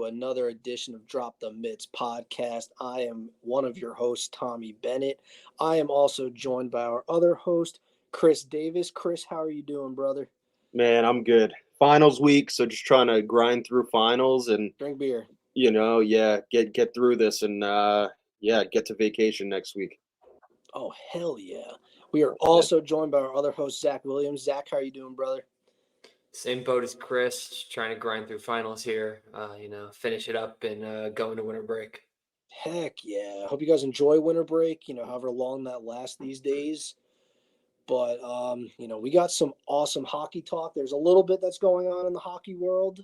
to another edition of Drop the Mitts podcast. I am one of your hosts, Tommy Bennett. I am also joined by our other host, Chris Davis. Chris, how are you doing, brother? Man, I'm good. Finals week, so just trying to grind through finals and drink beer. Get through this and get to vacation next week. Oh, hell yeah. We are also joined by our other host, Zack Williams. Zack, how are you doing, brother? Same boat as Chris, just trying to grind through finals here, finish it up and go into winter break. Heck yeah. Hope you guys enjoy winter break, however long that lasts these days. But, we got some awesome hockey talk. There's a little bit that's going on in the hockey world.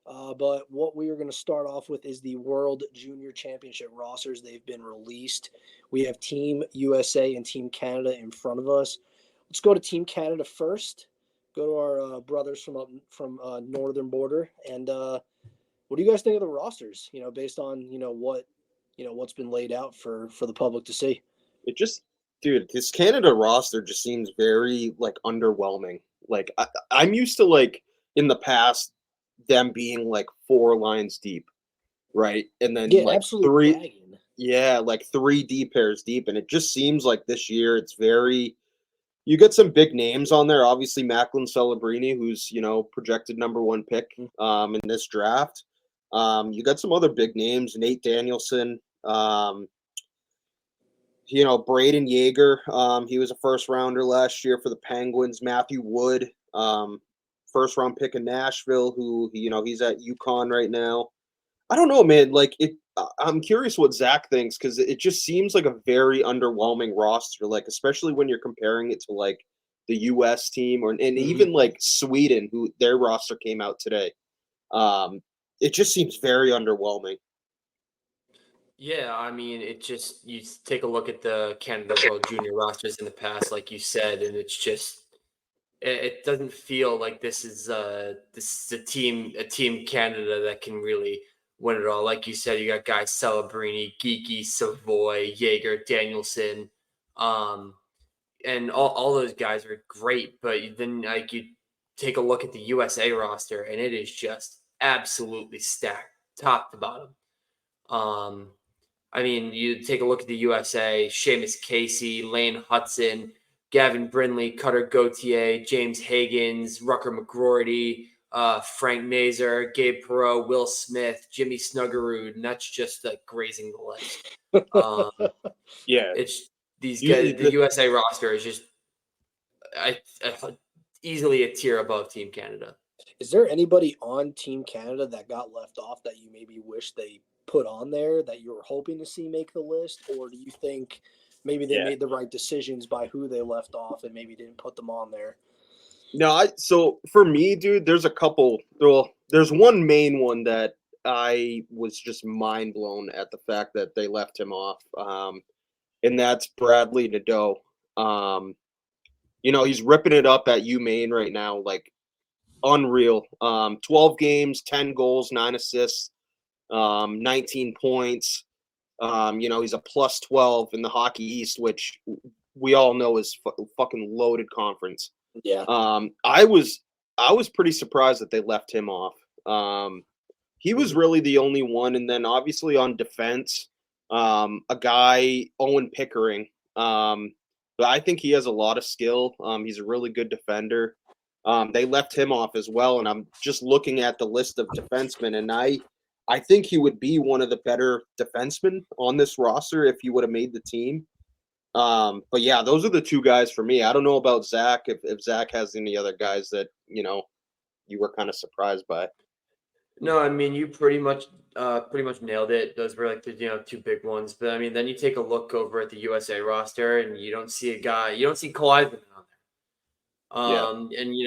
But what we are going to start off with is the World Junior Championship rosters. They've been released. We have Team USA and Team Canada in front of us. Let's go to Team Canada first. Go to our brothers from northern border. And what do you guys think of the rosters? Based on what's been laid out for the public to see. This Canada roster just seems very underwhelming. I'm used to in the past them being 4 lines deep, right? And then absolutely 3 D pairs deep, and it just seems like this year it's very. You get some big names on there, obviously Macklin Celebrini, who's projected number 1 pick in this draft. You got some other big names, Nate Danielson, Braden Yeager. He was a first rounder last year for the Penguins. Matthew Wood, first round pick in Nashville, who he's at UConn right now. I don't know, man. I'm curious what Zack thinks, because it just seems like a very underwhelming roster. Especially when you're comparing it to the U.S. team and even Sweden, who their roster came out today. It just seems very underwhelming. Yeah, I mean, you take a look at the Canada World Junior rosters in the past, like you said, and it's just it doesn't feel like this is a team Canada that can really win it all. Like you said, you got guys Celebrini, Geeky, Savoy, Yeager, Danielson, and all those guys are great. But then you take a look at the USA roster, and it is just absolutely stacked, top to bottom. I mean, you take a look at the USA: Seamus Casey, Lane Hudson, Gavin Brindley, Cutter Gauthier, James Higgins, Rucker McGroarty, Frank Nazar, Gabe Perreault, Will Smith, Jimmy Snuggerud, and that's just grazing the list. It's these guys. The USA roster is just easily a tier above Team Canada. Is there anybody on Team Canada that got left off that you maybe wish they put on there that you were hoping to see make the list, or do you think maybe they made the right decisions by who they left off and maybe didn't put them on there? No, so for me, dude, there's a couple. Well, there's one main one that I was just mind blown at the fact that they left him off, and that's Bradley Nadeau. He's ripping it up at UMaine right now, unreal. 12 games, 10 goals, 9 assists, 19 points. He's a plus 12 in the Hockey East, which we all know is fucking loaded conference. Yeah. I was pretty surprised that they left him off. He was really the only one, and then obviously on defense, a guy, Owen Pickering. But I think he has a lot of skill. He's a really good defender. They left him off as well, and I'm just looking at the list of defensemen, and I think he would be one of the better defensemen on this roster if he would have made the team. But yeah, those are the 2 guys for me. I don't know about Zack, if Zack has any other guys that, you were kind of surprised by. No, I mean, you pretty much nailed it. Those were the 2 big ones. But I mean, then you take a look over at the USA roster, and you don't see Cole Eisman on there. And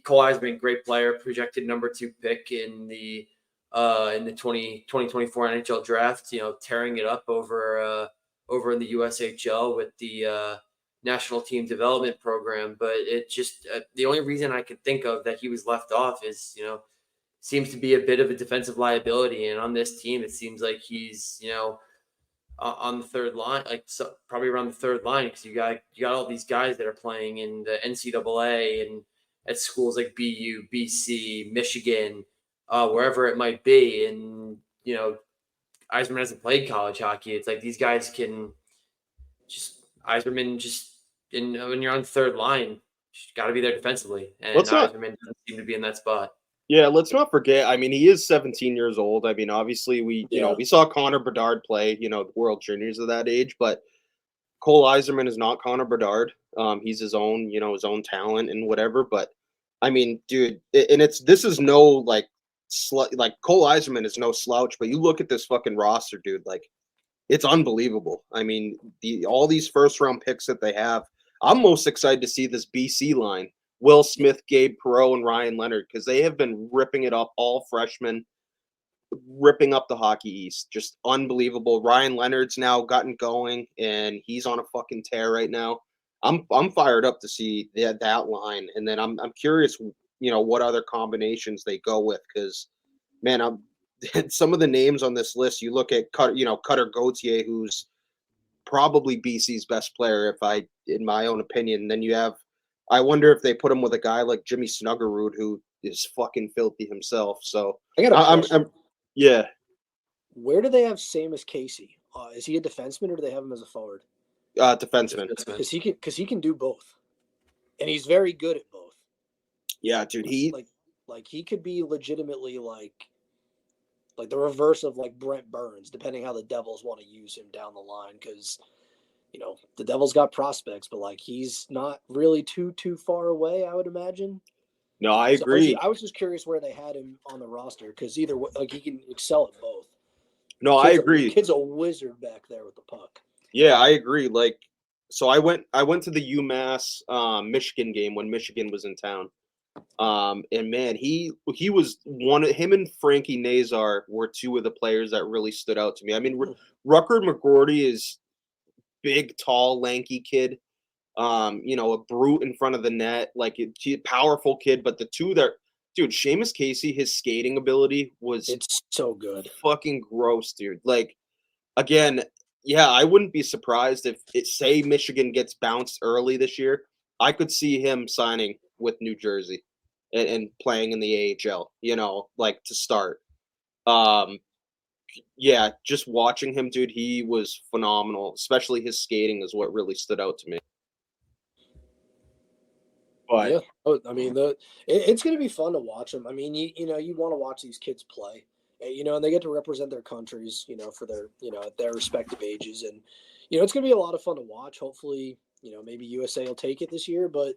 Cole Eisman, great player, projected number 2 pick in the 2024 NHL draft. Tearing it up over in the USHL with the National Team Development Program. But it just the only reason I could think of that he was left off is seems to be a bit of a defensive liability, and on this team it seems like he's on the third line, probably around the third line, because you got all these guys that are playing in the NCAA and at schools like BU, BC, Michigan, wherever it might be, and Yzerman hasn't played college hockey. It's like these guys can Yzerman when you're on the third line, you got to be there defensively. And Yzerman doesn't seem to be in that spot. Yeah, let's not forget. I mean, he is 17 years old. I mean, obviously, we saw Connor Bedard play, the World Juniors of that age, but Cole Yzerman is not Connor Bedard. He's his own, his own talent and whatever. But I mean, dude, and this is no like Cole Yzerman is no slouch. But you look at this fucking roster, dude. Like, it's unbelievable. I mean, all these first round picks that they have. I'm most excited to see this BC line. Will Smith, Gabe Perreault, and Ryan Leonard, because they have been ripping it up, all freshmen, ripping up the Hockey East. Just unbelievable. Ryan Leonard's now gotten going, and he's on a fucking tear right now. I'm fired up to see that line, and then I'm curious, what other combinations they go with, because, man, some of the names on this list. You look at Cutter Gauthier, who's probably BC's best player, in my own opinion. And then you have. I wonder if they put him with a guy like Jimmy Snuggerud, who is fucking filthy himself. So I got a question. Yeah. Where do they have Seamus Casey? Is he a defenseman, or do they have him as a forward? Defenseman. Because he can do both, and he's very good at both. Yeah, dude. He he could be legitimately like the reverse of like Brent Burns, depending how the Devils want to use him down the line. Because the Devils got prospects, but like he's not really too far away, I would imagine. No, I agree. I was just curious where they had him on the roster, because either like he can excel at both. No, I agree. The kid's a wizard back there with the puck. Yeah, I agree. Like, so I went to the UMass Michigan game when Michigan was in town. And man, he was him and Frankie Nazar were two of the players that really stood out to me. I mean, Rucker McGroarty is big, tall, lanky kid. A brute in front of the net, like a powerful kid. But the two dude, Seamus Casey, his skating ability it's so good. Fucking gross, dude. Like, again, yeah, I wouldn't be surprised if say Michigan gets bounced early this year. I could see him signing with New Jersey and playing in the AHL, like to start. Yeah, just watching him, dude, he was phenomenal. Especially his skating is what really stood out to me. But yeah, I mean, it's going to be fun to watch them. I mean, you want to watch these kids play, and they get to represent their countries, for their, at their respective ages, and it's going to be a lot of fun to watch. Hopefully, maybe USA will take it this year, but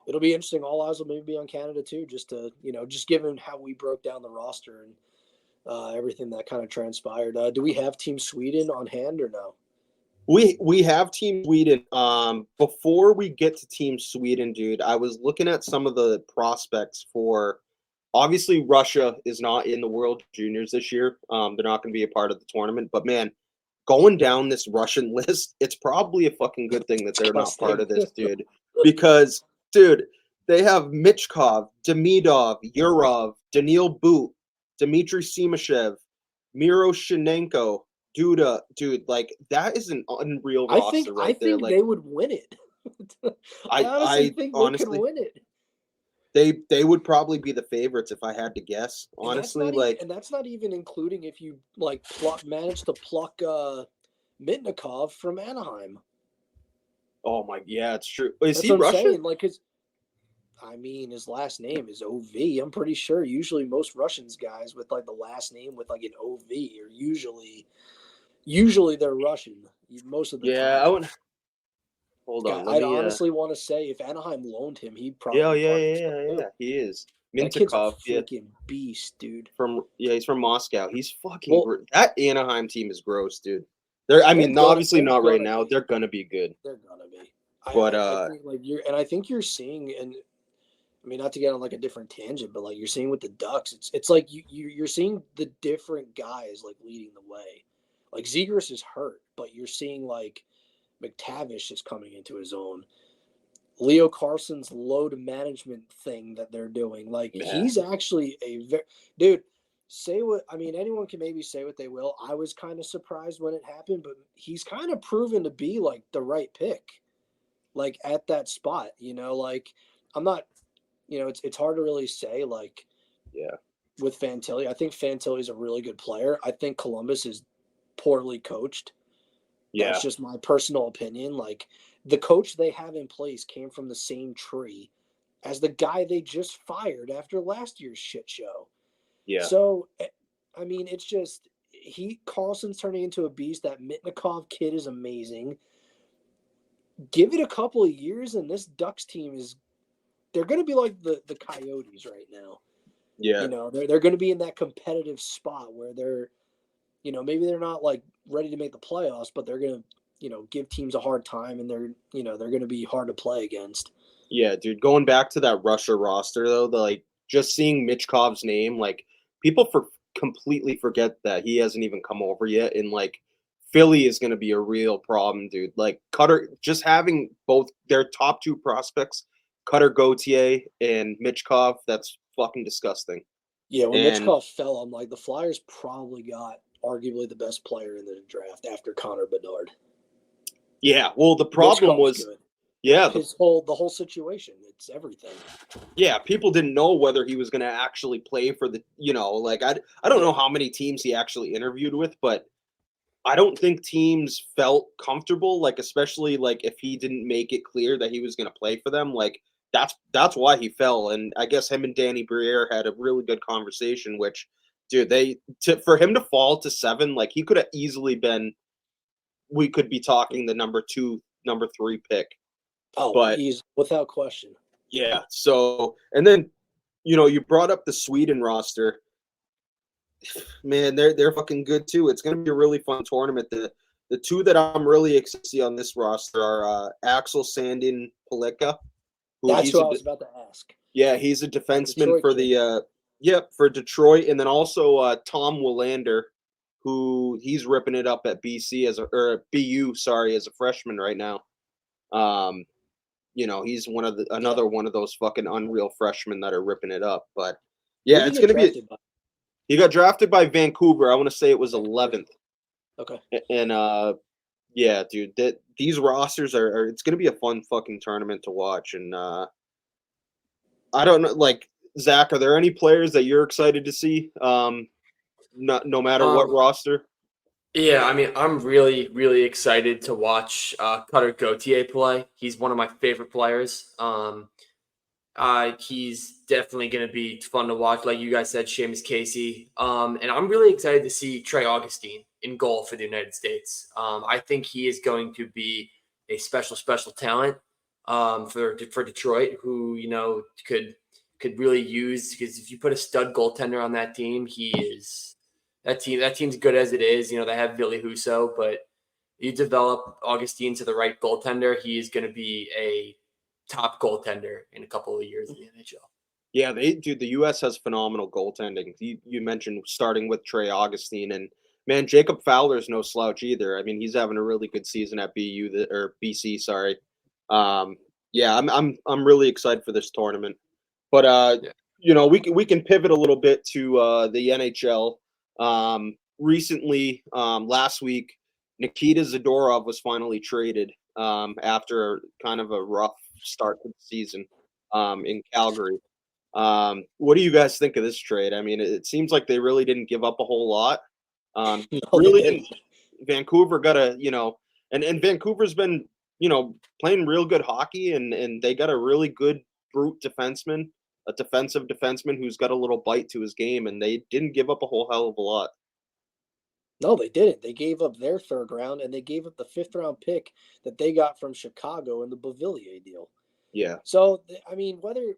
it'll be interesting. All eyes will maybe be on Canada too, just to, just given how we broke down the roster and everything that kind of transpired. Do we have Team Sweden on hand or no? We have Team Sweden. Before we get to Team Sweden, dude, I was looking at some of the prospects for. Obviously, Russia is not in the World Juniors this year. They're not going to be a part of the tournament. But man, going down this Russian list, it's probably a fucking good thing that they're not part of this, dude. Because, dude, they have Michkov, Demidov, Yurov, Daniil Boot, Dmitry Simashev, Miro Shinenko, Duda, dude, like that is an unreal roster right there. I think they would win it. I honestly think they could win it. They would probably be the favorites if I had to guess. Honestly, and that's not even including if you manage to pluck Mitnikov from Anaheim. Oh my, yeah, it's true. Is that's he Russian? Saying, his last name is OV. I'm pretty sure. Usually, most Russians guys with the last name with an OV are usually they're Russian. Most of the time. I would. Hold on. I'd honestly want to say if Anaheim loaned him, he'd probably. Yeah. He is. Mintikov, freaking beast, dude. He's from Moscow. He's fucking. That Anaheim team is gross, dude. Obviously not right now. They're gonna be good. They're gonna be. But I think you're seeing, and I mean, not to get on a different tangent, but you're seeing with the Ducks, it's like you're seeing the different guys leading the way. Zegras is hurt, but you're seeing McTavish is coming into his own. Leo Carson's load management thing that they're doing, he's actually dude. Anyone can maybe say what they will. I was kind of surprised when it happened, but he's kind of proven to be the right pick, at that spot. I'm not, it's hard to really say. with Fantilli. I think Fantilli is a really good player. I think Columbus is poorly coached. Yeah. That's just my personal opinion. Like, the coach they have in place came from the same tree as the guy they just fired after last year's shit show. Yeah. So, I mean, it's just Carlson's turning into a beast. That Mitnikov kid is amazing. Give it a couple of years, and this Ducks team they're going to be like the Coyotes right now. Yeah. You know, they're going to be in that competitive spot where they're, you know, maybe they're not like ready to make the playoffs, but they're going to, you know, give teams a hard time, and they're going to be hard to play against. Yeah, dude. Going back to that Russia roster though, just seeing Michkov's name, like people completely forget that he hasn't even come over yet, and like Philly is going to be a real problem, dude. Like Cutter, just having both their top two prospects, Cutter Gauthier and Michkov, that's fucking disgusting. Yeah, when Michkov fell, I'm like, the Flyers probably got arguably the best player in the draft after Connor Bedard. Yeah, well, the problem was good. Yeah, the whole situation. It's everything. Yeah, people didn't know whether he was going to actually play for the, like I don't know how many teams he actually interviewed with, but I don't think teams felt comfortable, like especially like if he didn't make it clear that he was going to play for them, like that's why he fell. And I guess him and Danny Briere had a really good conversation, which, dude, for him to fall to 7, like he could have easily been. We could be talking the number 2, number 3 pick. Oh, but he's without question. Yeah. So, and then, you brought up the Sweden roster. Man, they're fucking good too. It's going to be a really fun tournament. The two that I'm really excited to see on this roster are Axel Sandin Palika. That's who I was about to ask. Yeah, he's a defenseman for for Detroit, and then also Tom Willander, who he's ripping it up at BU, as a freshman right now. He's another one of those fucking unreal freshmen that are ripping it up. But yeah, it's going to be. He got drafted by Vancouver. I want to say it was 11th. Okay. And yeah, dude, these rosters are. It's going to be a fun fucking tournament to watch. And I don't know, like Zach, are there any players that you're excited to see? No matter what roster. Yeah, I mean, I'm really, really excited to watch Cutter Gauthier play. He's one of my favorite players. He's definitely going to be fun to watch. Like you guys said, Seamus Casey. And I'm really excited to see Trey Augustine in goal for the United States. I think he is going to be a special talent for Detroit, who, could really use, because if you put a stud goaltender on that team, that team's good as it is. They have Ville Husso, but you develop Augustine to the right goaltender, he is going to be a top goaltender in a couple of years in the NHL. Yeah, the U.S. has phenomenal goaltending. You mentioned starting with Trey Augustine, and man, Jacob Fowler's no slouch either. I mean, he's having a really good season at BC. Sorry. Yeah, I'm really excited for this tournament. But we can pivot a little bit to the NHL. Recently, last week, Nikita Zadorov was finally traded after kind of a rough start to the season in Calgary. What do you guys think of this trade? I mean, it seems like they really didn't give up a whole lot. Vancouver got and Vancouver's been, playing real good hockey, and they got a really good brute defenseman, a defensive defenseman who's got a little bite to his game, and they didn't give up a whole hell of a lot. No, they didn't. They gave up their 3rd round, and they gave up the 5th round pick that they got from Chicago in the Beauvillier deal. Yeah. So, I mean, whether,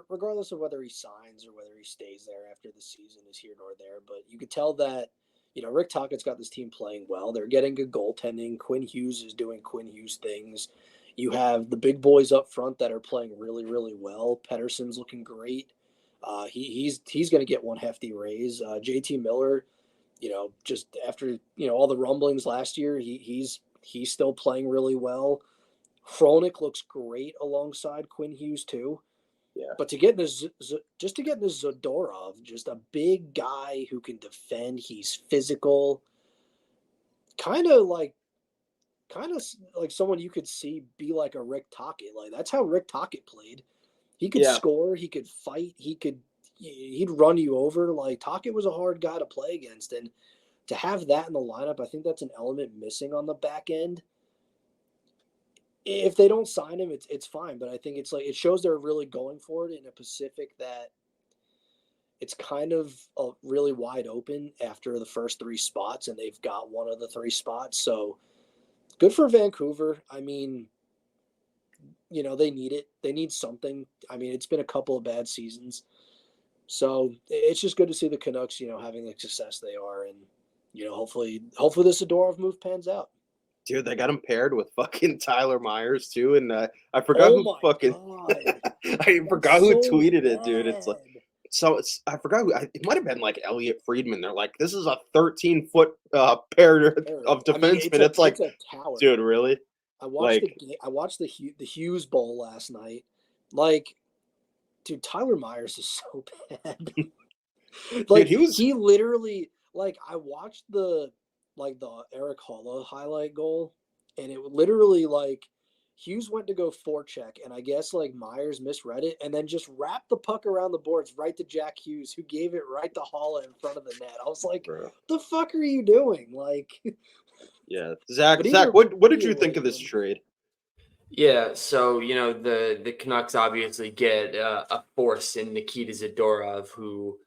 regardless of whether he signs or whether he stays there after the season is here nor there, but you could tell that, Rick Tocchet's got this team playing well. They're getting good goaltending. Quinn Hughes is doing Quinn Hughes things. You have the big boys up front that are playing really, really well. Pettersson's looking great. He's going to get one hefty raise. JT Miller, just after, all the rumblings last year, he's still playing really well. Hronik looks great alongside Quinn Hughes too. Yeah. But to get this Zadorov, just a big guy who can defend, he's physical, kind of like someone you could see be like a Rick Tocchet. Like, that's how Rick Tocchet played. He could score, he could fight, he could he'd run you over. Like, Tocchet was a hard guy to play against, and to have that in the lineup, I think that's an element missing on the back end. If they don't sign him, it's fine, but I think it's like it shows they're really going for it in a Pacific that it's kind of really wide open after the first 3 spots, and they've got one of the 3 spots. So good for Vancouver. I mean, they need it. They need something. I mean, it's been a couple of bad seasons. So it's just good to see the Canucks, having the success they are. And, hopefully the Zadorov move pans out. Dude, they got him paired with fucking Tyler Myers, too. And I forgot who fucking – I forgot who tweeted it, dude. It's like – so I forgot it might have been like Elliot Friedman. They're like, this is a 13-foot pair of defensemen. It's like, a tower. Dude, really? I watched the Hughes Bowl last night. Like, dude, Tyler Myers is so bad. Like, dude, he literally, like, I watched the Eric Holla highlight goal, and it literally, like, Hughes went to go forecheck, and I guess, like, Myers misread it and then just wrapped the puck around the boards right to Jack Hughes, who gave it right to Holla in front of the net. I was like, bro, the fuck are you doing? Like, yeah. Zach, what did you think of this trade? Yeah, so, the Canucks obviously get a force in Nikita Zadorov, who,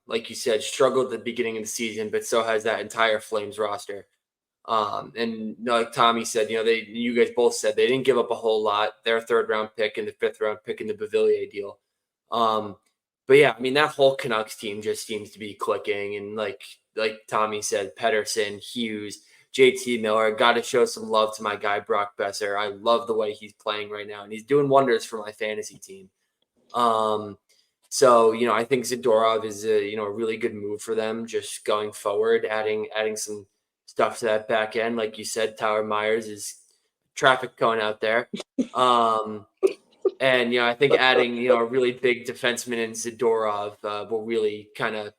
like you said, struggled at the beginning of the season, but so has that entire Flames roster. And like Tommy said, you guys both said they didn't give up a whole lot. Their 3rd round pick and the 5th round pick in the Beauvillier deal. But yeah, I mean, that whole Canucks team just seems to be clicking. And like Tommy said, Pettersson, Hughes, JT Miller, got to show some love to my guy, Brock Besser. I love the way he's playing right now, and he's doing wonders for my fantasy team. So, I think Zadorov is a really good move for them just going forward, adding some stuff to that back end. Like you said, Tyler Myers is traffic cone out there. And, I think adding, a really big defenseman in Zadorov will really kind of,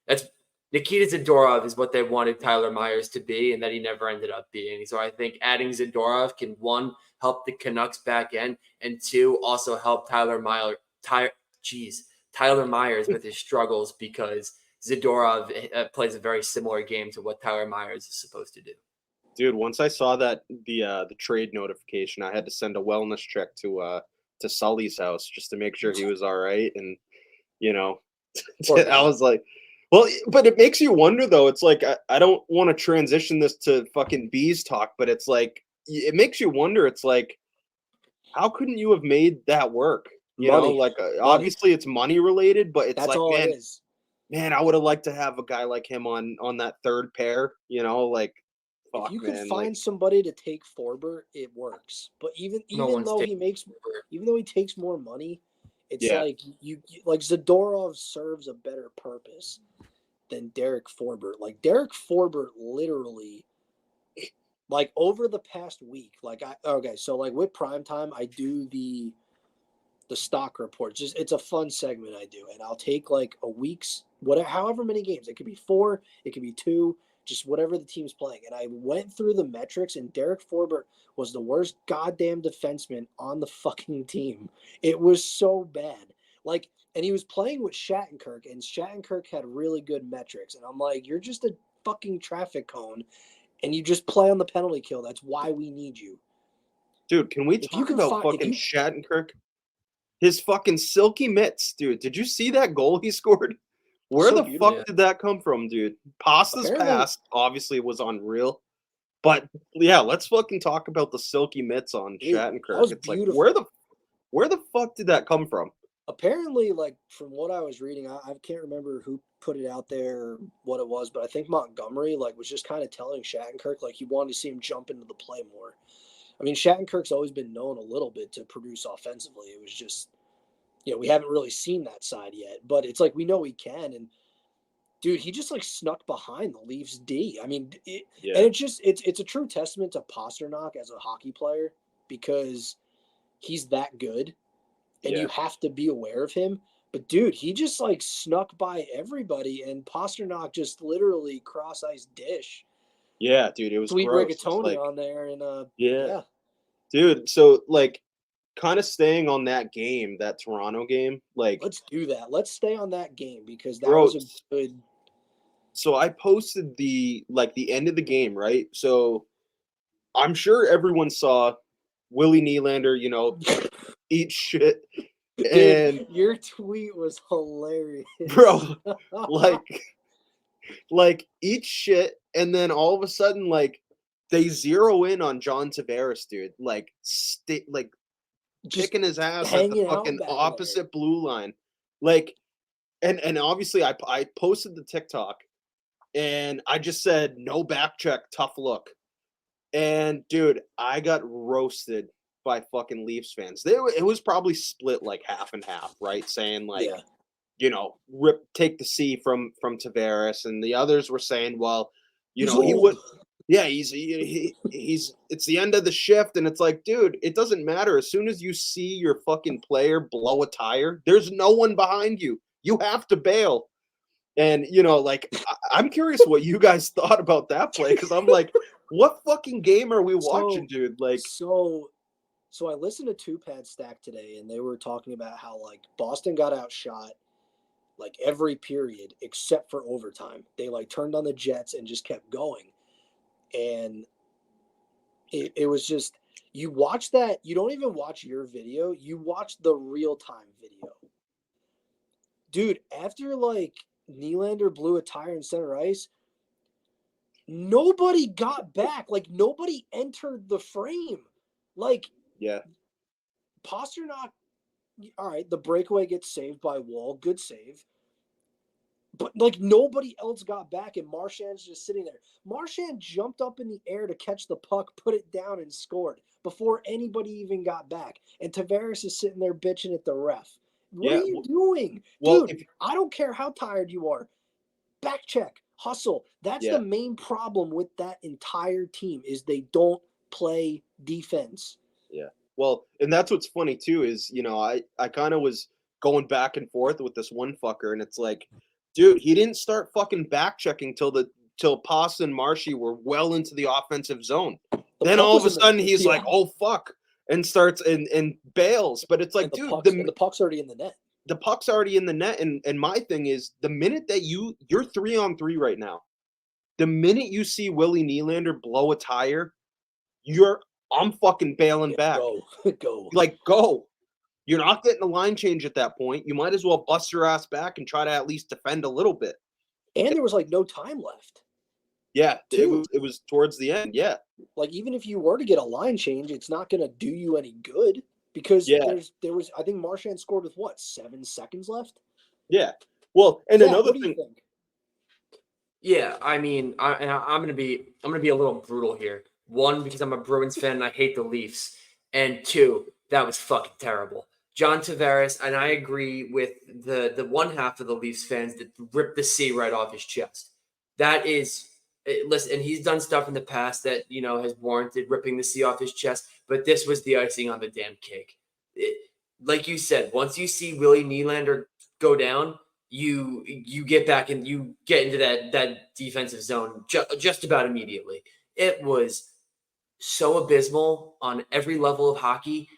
that's Nikita Zadorov is what they wanted Tyler Myers to be, and that he never ended up being. So I think adding Zadorov can, 1, help the Canucks back end, and 2, also help Tyler Myers with his struggles, because Zadorov plays a very similar game to what Tyler Myers is supposed to do. Dude, once I saw that the trade notification, I had to send a wellness check to Sully's house just to make sure he was all right. And I was like, well, but it makes you wonder though. It's like I don't want to transition this to fucking bees talk, but it's like it makes you wonder. It's like, how couldn't you have made that work? Obviously it's money related, but it's all it is. Man, I would have liked to have a guy like him on that 3rd pair, fuck, if you could find somebody to take Forbert, it works. But even though he takes more money, it's like you like Zadorov serves a better purpose than Derek Forbert. Like, Derek Forbert literally, like, over the past week, like, so like with Primetime, I do the stock reports. It's a fun segment I do, and I'll take like a week's however many games. It could be 4, it could be 2, just whatever the team's playing. And I went through the metrics, and Derek Forbert was the worst goddamn defenseman on the fucking team. It was so bad. Like, and he was playing with Shattenkirk, and Shattenkirk had really good metrics. And I'm like, you're just a fucking traffic cone, and you just play on the penalty kill. That's why we need you. Dude, can we talk about fucking Shattenkirk? His fucking silky mitts, dude. Did you see that goal he scored? Where the fuck did that come from, dude? Pasta's pass obviously was unreal. But yeah, let's fucking talk about the silky mitts on Shattenkirk. It's beautiful. Like, where the fuck did that come from? Apparently, like, from what I was reading, I can't remember who put it out there or what it was, but I think Montgomery, like, was just kind of telling Shattenkirk, like, he wanted to see him jump into the play more. I mean, Shattenkirk's always been known a little bit to produce offensively. It was just, we haven't really seen that side yet. But it's like, we know he can. And, dude, he just, like, snuck behind the Leafs D. I mean, and it's a true testament to Pasternak as a hockey player, because he's that good. And you have to be aware of him. But, dude, he just, like, snuck by everybody. And Pasternak just literally cross-ice dish. Yeah, dude, it was Sweet gross. rigatoni on there, and dude. So, like, kind of staying on that game, that Toronto game, like, Let's do that. Let's stay on that game because that bro, was a good. so I posted the end of the game, right? So I'm sure everyone saw Willie Nylander, eat shit. And Dude, your tweet was hilarious. bro, like eat shit, and then all of a sudden, like, they zero in on John Tavares, dude. Like, Just kicking his ass at the hanging out fucking back opposite blue line. Like, and obviously I posted the TikTok and I just said, no back check, tough look. And dude, I got roasted by fucking Leafs fans. It was probably split like half and half, right? Saying like, take the C from Tavares, and the others were saying, well, he would. Yeah, he's it's the end of the shift, and it's like, dude, it doesn't matter. As soon as you see your fucking player blow a tire, there's no one behind you. You have to bail. And like, I'm curious what you guys thought about that play, because I'm like, what fucking game are we watching, dude? Like, so I listened to Two Pad Stack today, and they were talking about how like Boston got outshot like every period except for overtime. They like turned on the Jets and just kept going. And it was just, you watch that, you don't even watch your video, you watch the real-time video. Dude, after like Nylander blew a tire in center ice, nobody got back. Like, nobody entered the frame. Like, yeah, Pasternak, all right, the breakaway gets saved by Wall, good save. But, like, nobody else got back, and Marchand's just sitting there. Marchand jumped up in the air to catch the puck, put it down, and scored before anybody even got back. And Tavares is sitting there bitching at the ref. What are you doing? Dude, I don't care how tired you are. Back check, hustle. That's the main problem with that entire team, is they don't play defense. Yeah. Well, and that's what's funny, too, is, I kind of was going back and forth with this one fucker, and it's like, dude, he didn't start fucking back checking till Pasta and Marshy were well into the offensive zone. Then all of a sudden he's like, oh fuck, and starts and bails. But it's like, dude, the puck's already in the net. The puck's already in the net, and my thing is, the minute that you're 3-on-3 right now, the minute you see Willie Nylander blow a tire, I'm fucking bailing back. Go. Like, go. You're not getting a line change at that point. You might as well bust your ass back and try to at least defend a little bit. And there was like no time left. Yeah, it was towards the end. Yeah, like even if you were to get a line change, it's not going to do you any good because there was. I think Marchand scored with 7 seconds left. Yeah. Well, and another thing. Yeah, I mean, I'm gonna be a little brutal here. One, because I'm a Bruins fan and I hate the Leafs, and two, that was fucking terrible. John Tavares, and I agree with the one half of the Leafs fans that ripped the C right off his chest. That is, listen, and he's done stuff in the past that, has warranted ripping the C off his chest, but this was the icing on the damn cake. Like you said, once you see Willie Nylander go down, you get back and you get into that defensive zone just about immediately. It was so abysmal on every level of hockey.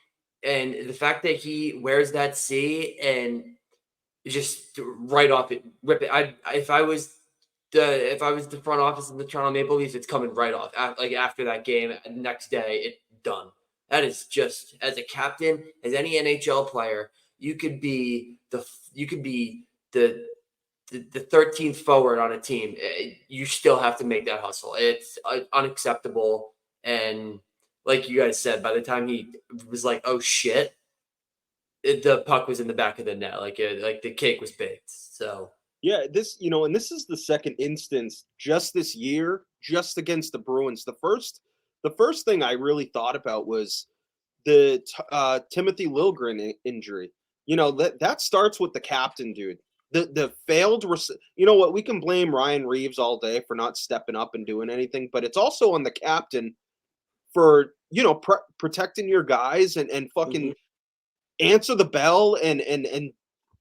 And the fact that he wears that C and just right off it, rip it. If I was the front office of the Toronto Maple Leafs, it's coming right off. Like after that game, next day, it's done. That is just, as a captain, as any NHL player, you could be the 13th forward on a team. You still have to make that hustle. It's unacceptable. And like you guys said, by the time he was like, oh shit, the puck was in the back of the net. Like the cake was baked. So yeah, this, and this is the second instance just this year, just against the Bruins. The first thing I really thought about was the Timothy Liljegren injury. That starts with the captain, dude. The failed, you know what? We can blame Ryan Reeves all day for not stepping up and doing anything, but it's also on the captain for, protecting your guys and fucking answer the bell and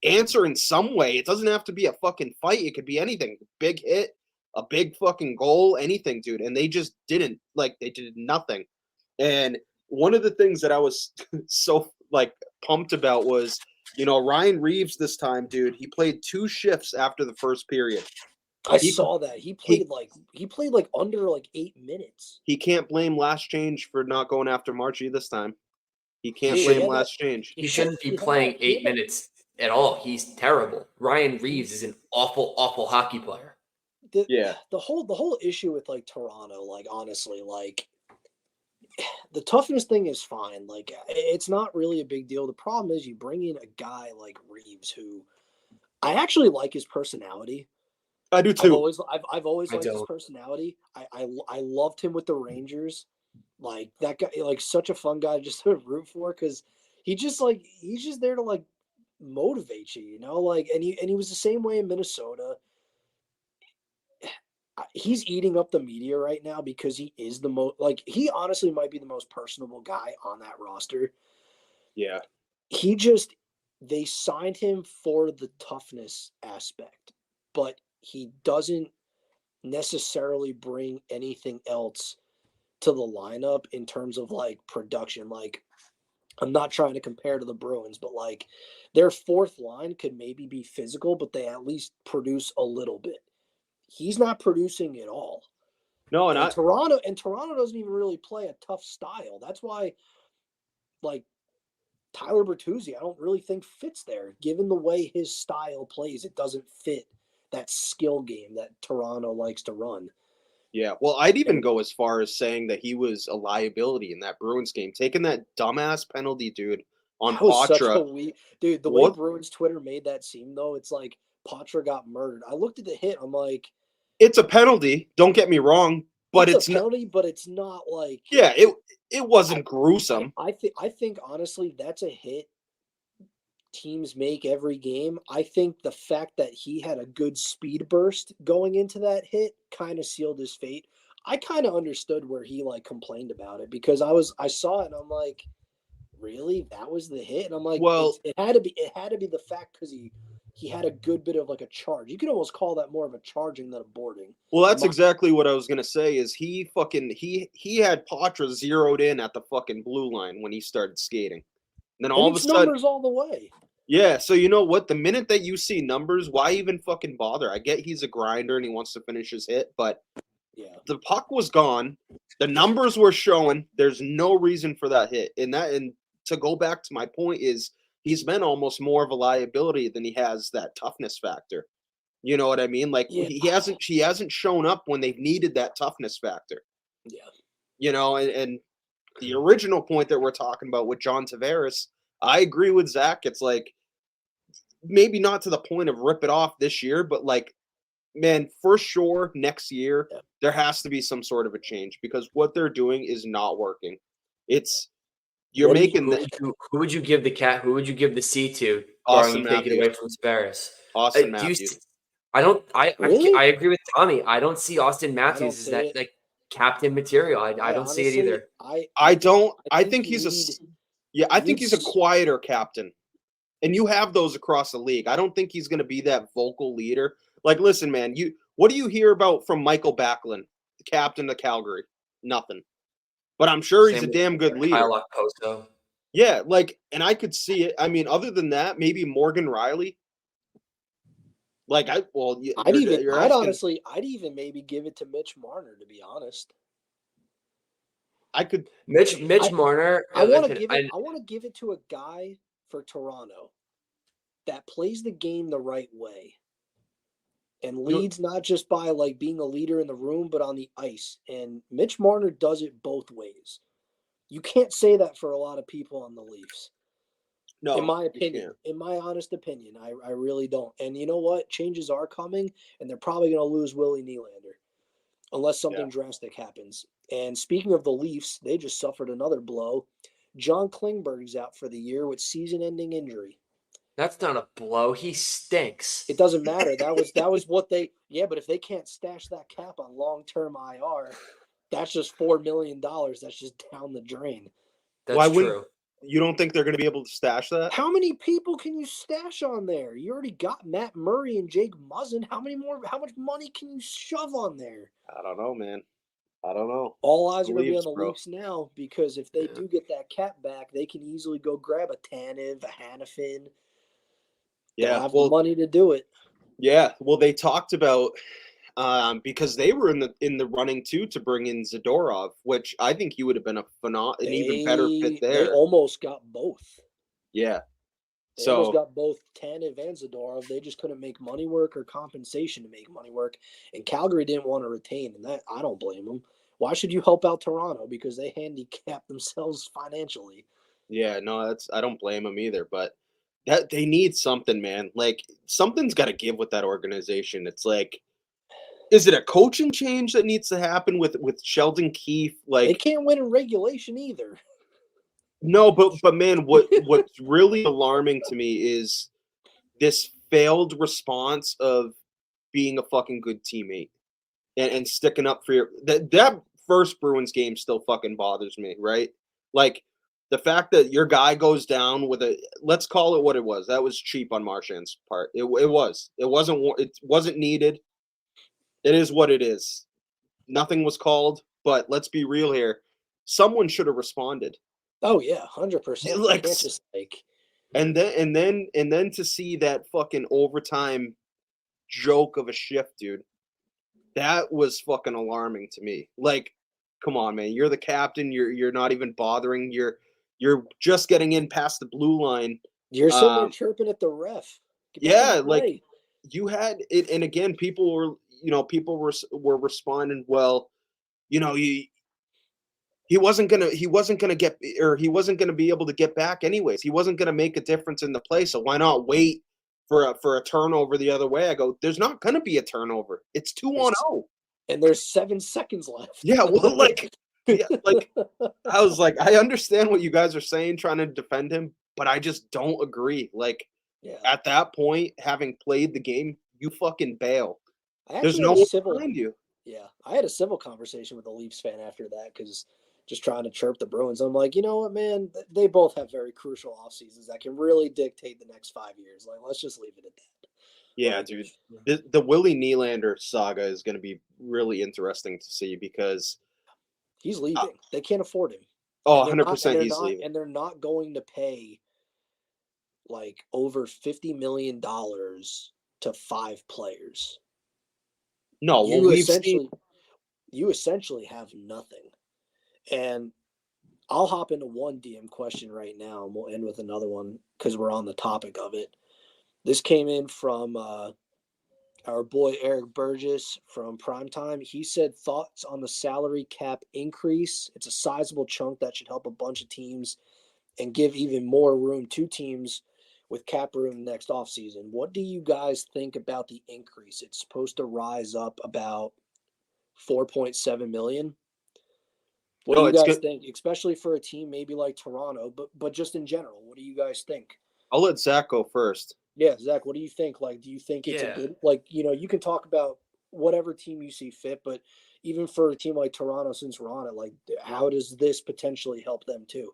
answer in some way. It doesn't have to be a fucking fight. It could be anything. Big hit, a big fucking goal, anything, dude. And they just didn't. Like, they did nothing. And one of the things that I was so like pumped about was, Ryan Reeves this time, dude. He played 2 shifts after the first period. I saw that. He played like under like 8 minutes. He can't blame last change for not going after Marchie this time. He can't blame last change. He shouldn't be playing 8 minutes at all. He's terrible. Ryan Reeves is an awful, awful hockey player. The whole issue with like Toronto, like honestly, like the toughness thing is fine. Like it's not really a big deal. The problem is you bring in a guy like Reeves, who I actually like his personality. I do too. I've always liked his personality. I loved him with the Rangers. Like that guy, like such a fun guy just to root for because he's just there to like motivate you, like and he was the same way in Minnesota. He's eating up the media right now because he is the most like he honestly might be the most personable guy on that roster. Yeah. They signed him for the toughness aspect, but he doesn't necessarily bring anything else to the lineup in terms of like production. Like I'm not trying to compare to the Bruins, but like their fourth line could maybe be physical, but they at least produce a little bit. He's not producing at all. No, and Toronto doesn't even really play a tough style. That's why, like Tyler Bertuzzi, I don't really think fits there. Given the way his style plays, it doesn't fit that skill game that Toronto likes to run. Yeah, well, I'd even go as far as saying that he was a liability in that Bruins game, taking that dumbass penalty, dude, on Patra. Dude, the way Bruins Twitter made that seem, though, it's like Patra got murdered. I looked at the hit, I'm like, it's a penalty. Don't get me wrong, but it's a penalty, but it's not like it wasn't gruesome. I think honestly that's a hit teams make every game. I think the fact that he had a good speed burst going into that hit kind of sealed his fate. I kind of understood where he like complained about it because I saw it and I'm like, really, that was the hit? And I'm like, well, it had to be the fact because he had a good bit of like a charge. You could almost call that more of a charging than a boarding. Well, that's exactly what I was gonna say. Is he had Patra zeroed in at the fucking blue line when he started skating. And then all of a sudden, numbers all the way. Yeah, so you know what? The minute that you see numbers, why even fucking bother? I get he's a grinder and he wants to finish his hit, but the puck was gone. The numbers were showing. There's no reason for that hit. And to go back to my point is he's been almost more of a liability than he has that toughness factor. You know what I mean? Like he hasn't shown up when they've needed that toughness factor. Yeah. And the original point that we're talking about with John Tavares, I agree with Zack. It's like maybe not to the point of rip it off this year, but like, man, for sure next year there has to be some sort of a change because what they're doing is not working. Who would you give the cat? Who would you give the C to? Austin Take it away from Tavares. Austin Matthews. I agree with Tommy. I don't see Austin Matthews as that like captain material. I don't see it either. I think he's a quieter captain. And you have those across the league. I don't think he's going to be that vocal leader. Like, listen, man, what do you hear about from Michael Backlund, the captain of Calgary? Nothing. But I'm sure he's a damn good leader. Yeah, like, and I could see it. I mean, other than that, maybe Morgan Riley. Like, I'd even maybe give it to Mitch Marner, to be honest. Mitch Marner. I want to give it to a guy for Toronto that plays the game the right way and leads not just by like being a leader in the room, but on the ice. And Mitch Marner does it both ways. You can't say that for a lot of people on the Leafs. No, in my opinion, in my honest opinion, I really don't. And you know what? Changes are coming, and they're probably going to lose Willie Nylander unless something drastic happens. And speaking of the Leafs, they just suffered another blow. John Klingberg's out for the year with season-ending injury. That's not a blow. He stinks. It doesn't matter. That was what they. Yeah, but if they can't stash that cap on long-term IR, that's just $4 million. That's just down the drain. That's true. You don't think they're going to be able to stash that? How many people can you stash on there? You already got Matt Murray and Jake Muzzin. How much money can you shove on there? I don't know, man. I don't know. All eyes are going to be Leafs, on the bro. Leafs now because if they do get that cap back, they can easily go grab a Tanev, a Hannafin. They'll Yeah, have the well, money to do it. yeah, well, they talked about because they were in the running too to bring in Zadorov, which I think he would have been an even better fit They there. almost got both. Yeah, They almost so got both Tanev and Zadorov. They just couldn't make money work or compensation to make money work. And Calgary didn't want to retain, and that I don't blame them. Why should you help out Toronto? Because they handicap themselves financially. yeah, no, I don't blame them either, but that they need something, man. Like something's got to give with that organization. It's like, is it a coaching change that needs to happen with Sheldon Keefe? They Like, can't win in regulation either. no, but man, what's really alarming to me is this failed response of being a fucking good teammate and sticking up for your that first Bruins game still fucking bothers me, right? Like the fact that your guy goes down with a, let's call it what it was. That was cheap on Marchand's part. It was. It wasn't needed. It is what it is. Nothing was called, but let's be real here. Someone should have responded. Oh yeah, 100%. Like, Can't just like and then to see that fucking overtime joke of a shift, dude. That was fucking alarming to me. Like, come on, man. You're the captain. You're not even bothering. You're just getting in past the blue line. you're sitting there chirping at the ref. Get back in Yeah, the like play. you had it, and again, people were responding. Well, you know, he wasn't gonna get, or he wasn't gonna be able to get back anyways. He wasn't gonna make a difference in the play. So why not wait for a turnover the other way? I go, there's not gonna be a turnover. It's 2-0. And there's 7 seconds left. Yeah, well, like, yeah, like I was like, I understand what you guys are saying, trying to defend him, but I just don't agree. Like Yeah. at that point, having played the game, you fucking bail. I There's actually no had a one civil behind you. Yeah, I had a civil conversation with a Leafs fan after that because just trying to chirp the Bruins. I'm like, you know what, man? They both have very crucial off seasons that can really dictate the next 5 years. Like, let's just leave it at that. Yeah, Like, dude. The Willie Nylander saga is going to be really interesting to see because he's leaving. They can't afford him. oh, And they're not. And 100% they're he's not. leaving. And they're not going to pay like over $50 million to 5 players. No, well, You we've seen. essentially have nothing. And I'll hop into one DM question right now, and we'll end with another one because we're on the topic of it. This came in from our boy Eric Burgess from Primetime. He said, thoughts on the salary cap increase? It's a sizable chunk that should help a bunch of teams and give even more room to teams with cap room next offseason. What do you guys think about the increase? It's supposed to rise up about 4.7 million. What do No, you it's guys good. think, especially for a team maybe like Toronto, but just in general, what do you guys think? I'll let Zach go first. Yeah, Zach, what do you think? Like, do you think it's a Yeah. good, like, you can talk about whatever team you see fit, but even for a team like Toronto, since we're on it, like, how does this potentially help them too?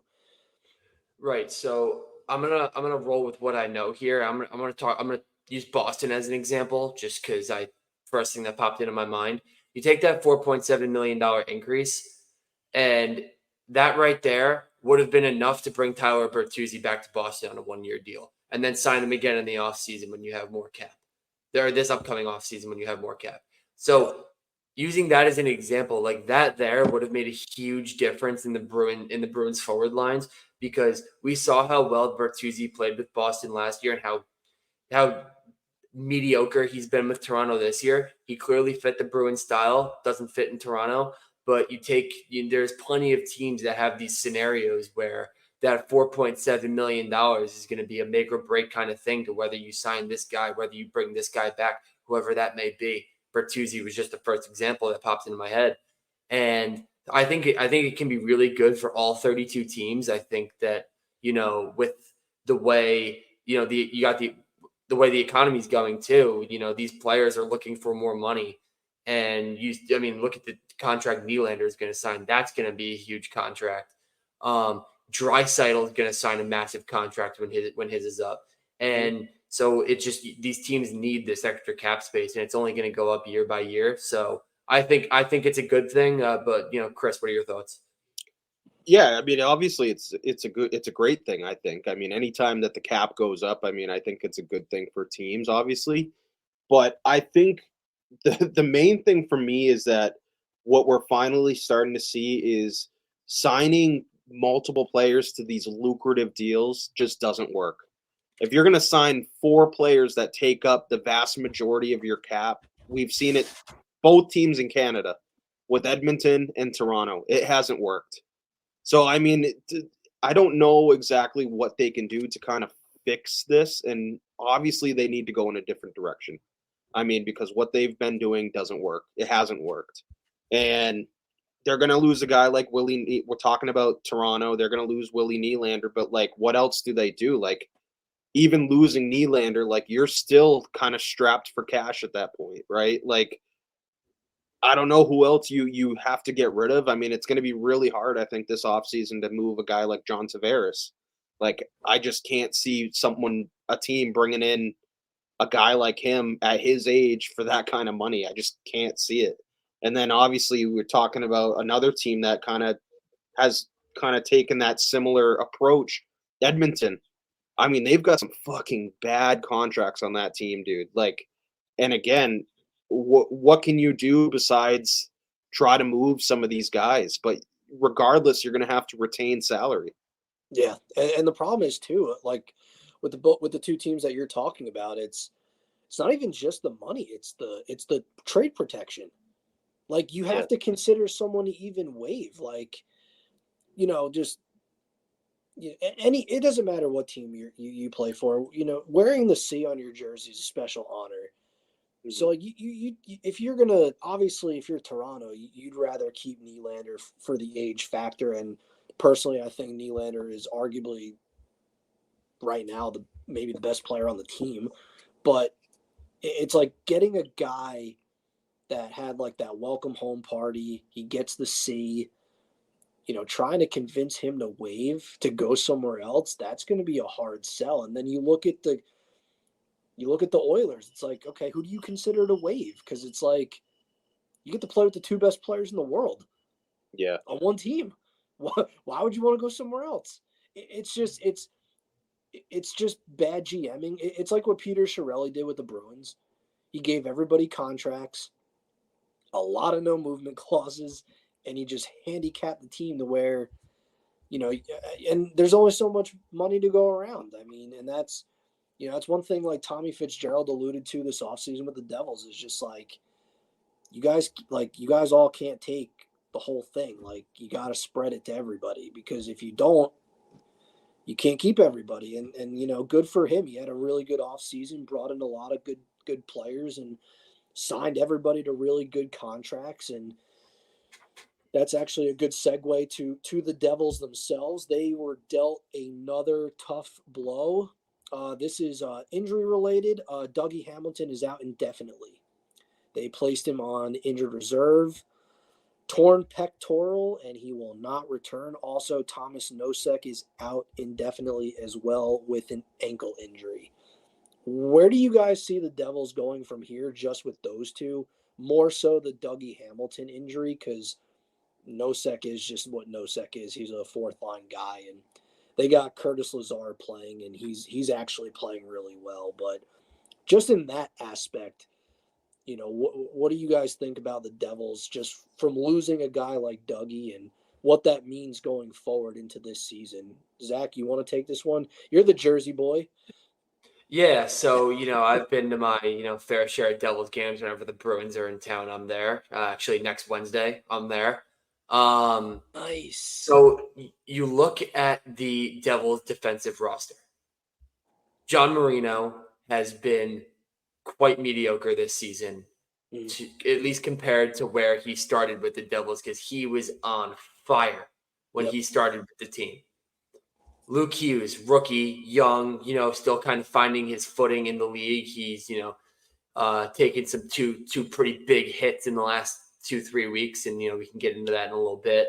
Right. So I'm gonna roll with what I know here. I'm gonna use Boston as an example, just because I first thing that popped into my mind. You take that $4.7 million increase, and that right there would have been enough to bring Tyler Bertuzzi back to Boston on a 1-year deal, and then sign him again in the offseason when you have more cap. There, this upcoming offseason when you have more cap. So using that as an example, like that there would have made a huge difference in the Bruins forward lines, because we saw how well Bertuzzi played with Boston last year and how mediocre he's been with Toronto this year. He clearly fit the Bruins style, doesn't fit in Toronto. But there's plenty of teams that have these scenarios where that $4.7 million is going to be a make or break kind of thing to whether you sign this guy, whether you bring this guy back, whoever that may be. Bertuzzi was just the first example that pops into my head. And I think it can be really good for all 32 teams. I think that, with the way, you got the way the economy's going too, these players are looking for more money. And look at the contract Nylander is going to sign. That's going to be a huge contract. Draisaitl is going to sign a massive contract when his is up. And so it's just, these teams need this extra cap space, and it's only going to go up year by year. So I think it's a good thing. But Chris, what are your thoughts? Yeah, I mean, obviously, it's a great thing. I think. I mean, anytime that the cap goes up, I mean, I think it's a good thing for teams, obviously. But I think the main thing for me is that what we're finally starting to see is signing multiple players to these lucrative deals just doesn't work. If you're going to sign 4 players that take up the vast majority of your cap, we've seen it both teams in Canada with Edmonton and Toronto. It hasn't worked. So, I mean, I don't know exactly what they can do to kind of fix this. And obviously, they need to go in a different direction. I mean, because what they've been doing doesn't work. It hasn't worked. And they're going to lose a guy like Willie. We're talking about Toronto. They're going to lose Willie Nylander. But, like, what else do they do? Like, even losing Nylander, like, you're still kind of strapped for cash at that point, right? Like, I don't know who else you have to get rid of. I mean, it's going to be really hard, I think, this offseason to move a guy like John Tavares. Like, I just can't see a team bringing in a guy like him at his age for that kind of money. I just can't see it. And then obviously we're talking about another team that has taken that similar approach, Edmonton. I mean, they've got some fucking bad contracts on that team, dude. Like, and again, what can you do besides try to move some of these guys? But regardless, you're going to have to retain salary. Yeah, and the problem is too, like with the two teams that you're talking about, it's not even just the money; it's the trade protection. Like you have to consider someone to even waive, like just it doesn't matter what team you play for. Wearing the C on your jersey is a special honor. Mm-hmm. So like you if you're gonna obviously if you're Toronto, you'd rather keep Nylander for the age factor, and personally, I think Nylander is arguably right now maybe the best player on the team, but it's like getting a guy that had like that welcome home party. He gets the C. Trying to convince him to waive to go somewhere else, that's going to be a hard sell. And then you look at the Oilers. It's like, okay, who do you consider to waive? Because it's like you get to play with the 2 best players in the world. Yeah, on one team. Why would you want to go somewhere else? It's just bad GMing. It's like what Peter Chiarelli did with the Bruins. He gave everybody contracts, a lot of no movement clauses, and he just handicapped the team to where, and there's only so much money to go around. I mean, and that's one thing like Tommy Fitzgerald alluded to this offseason with the Devils is just like, you guys all can't take the whole thing. Like, you got to spread it to everybody, because if you don't, you can't keep everybody. And good for him. He had a really good offseason, brought in a lot of good players, and signed everybody to really good contracts. And that's actually a good segue to the Devils themselves. They were dealt another tough blow. This is injury related. Dougie Hamilton is out indefinitely. They placed him on injured reserve, torn pectoral, and he will not return. Also, Thomas Nosek is out indefinitely as well with an ankle injury. Where do you guys see the Devils going from here just with those two? More so the Dougie Hamilton injury, because Nosek is just what Nosek is. He's a fourth-line guy, and they got Curtis Lazar playing, and he's actually playing really well. But just in that aspect, what do you guys think about the Devils just from losing a guy like Dougie and what that means going forward into this season? Zach, you want to take this one? You're the Jersey boy. Yeah, so I've been to my fair share of Devils games whenever the Bruins are in town. I'm there. Actually, next Wednesday, I'm there. Nice. So you look at the Devils' defensive roster. John Marino has been quite mediocre this season, at least compared to where he started with the Devils, because he was on fire when he started with the team. Luke Hughes, rookie, young, still kind of finding his footing in the league. He's, taken some two pretty big hits in the last 2-3 weeks, and we can get into that in a little bit.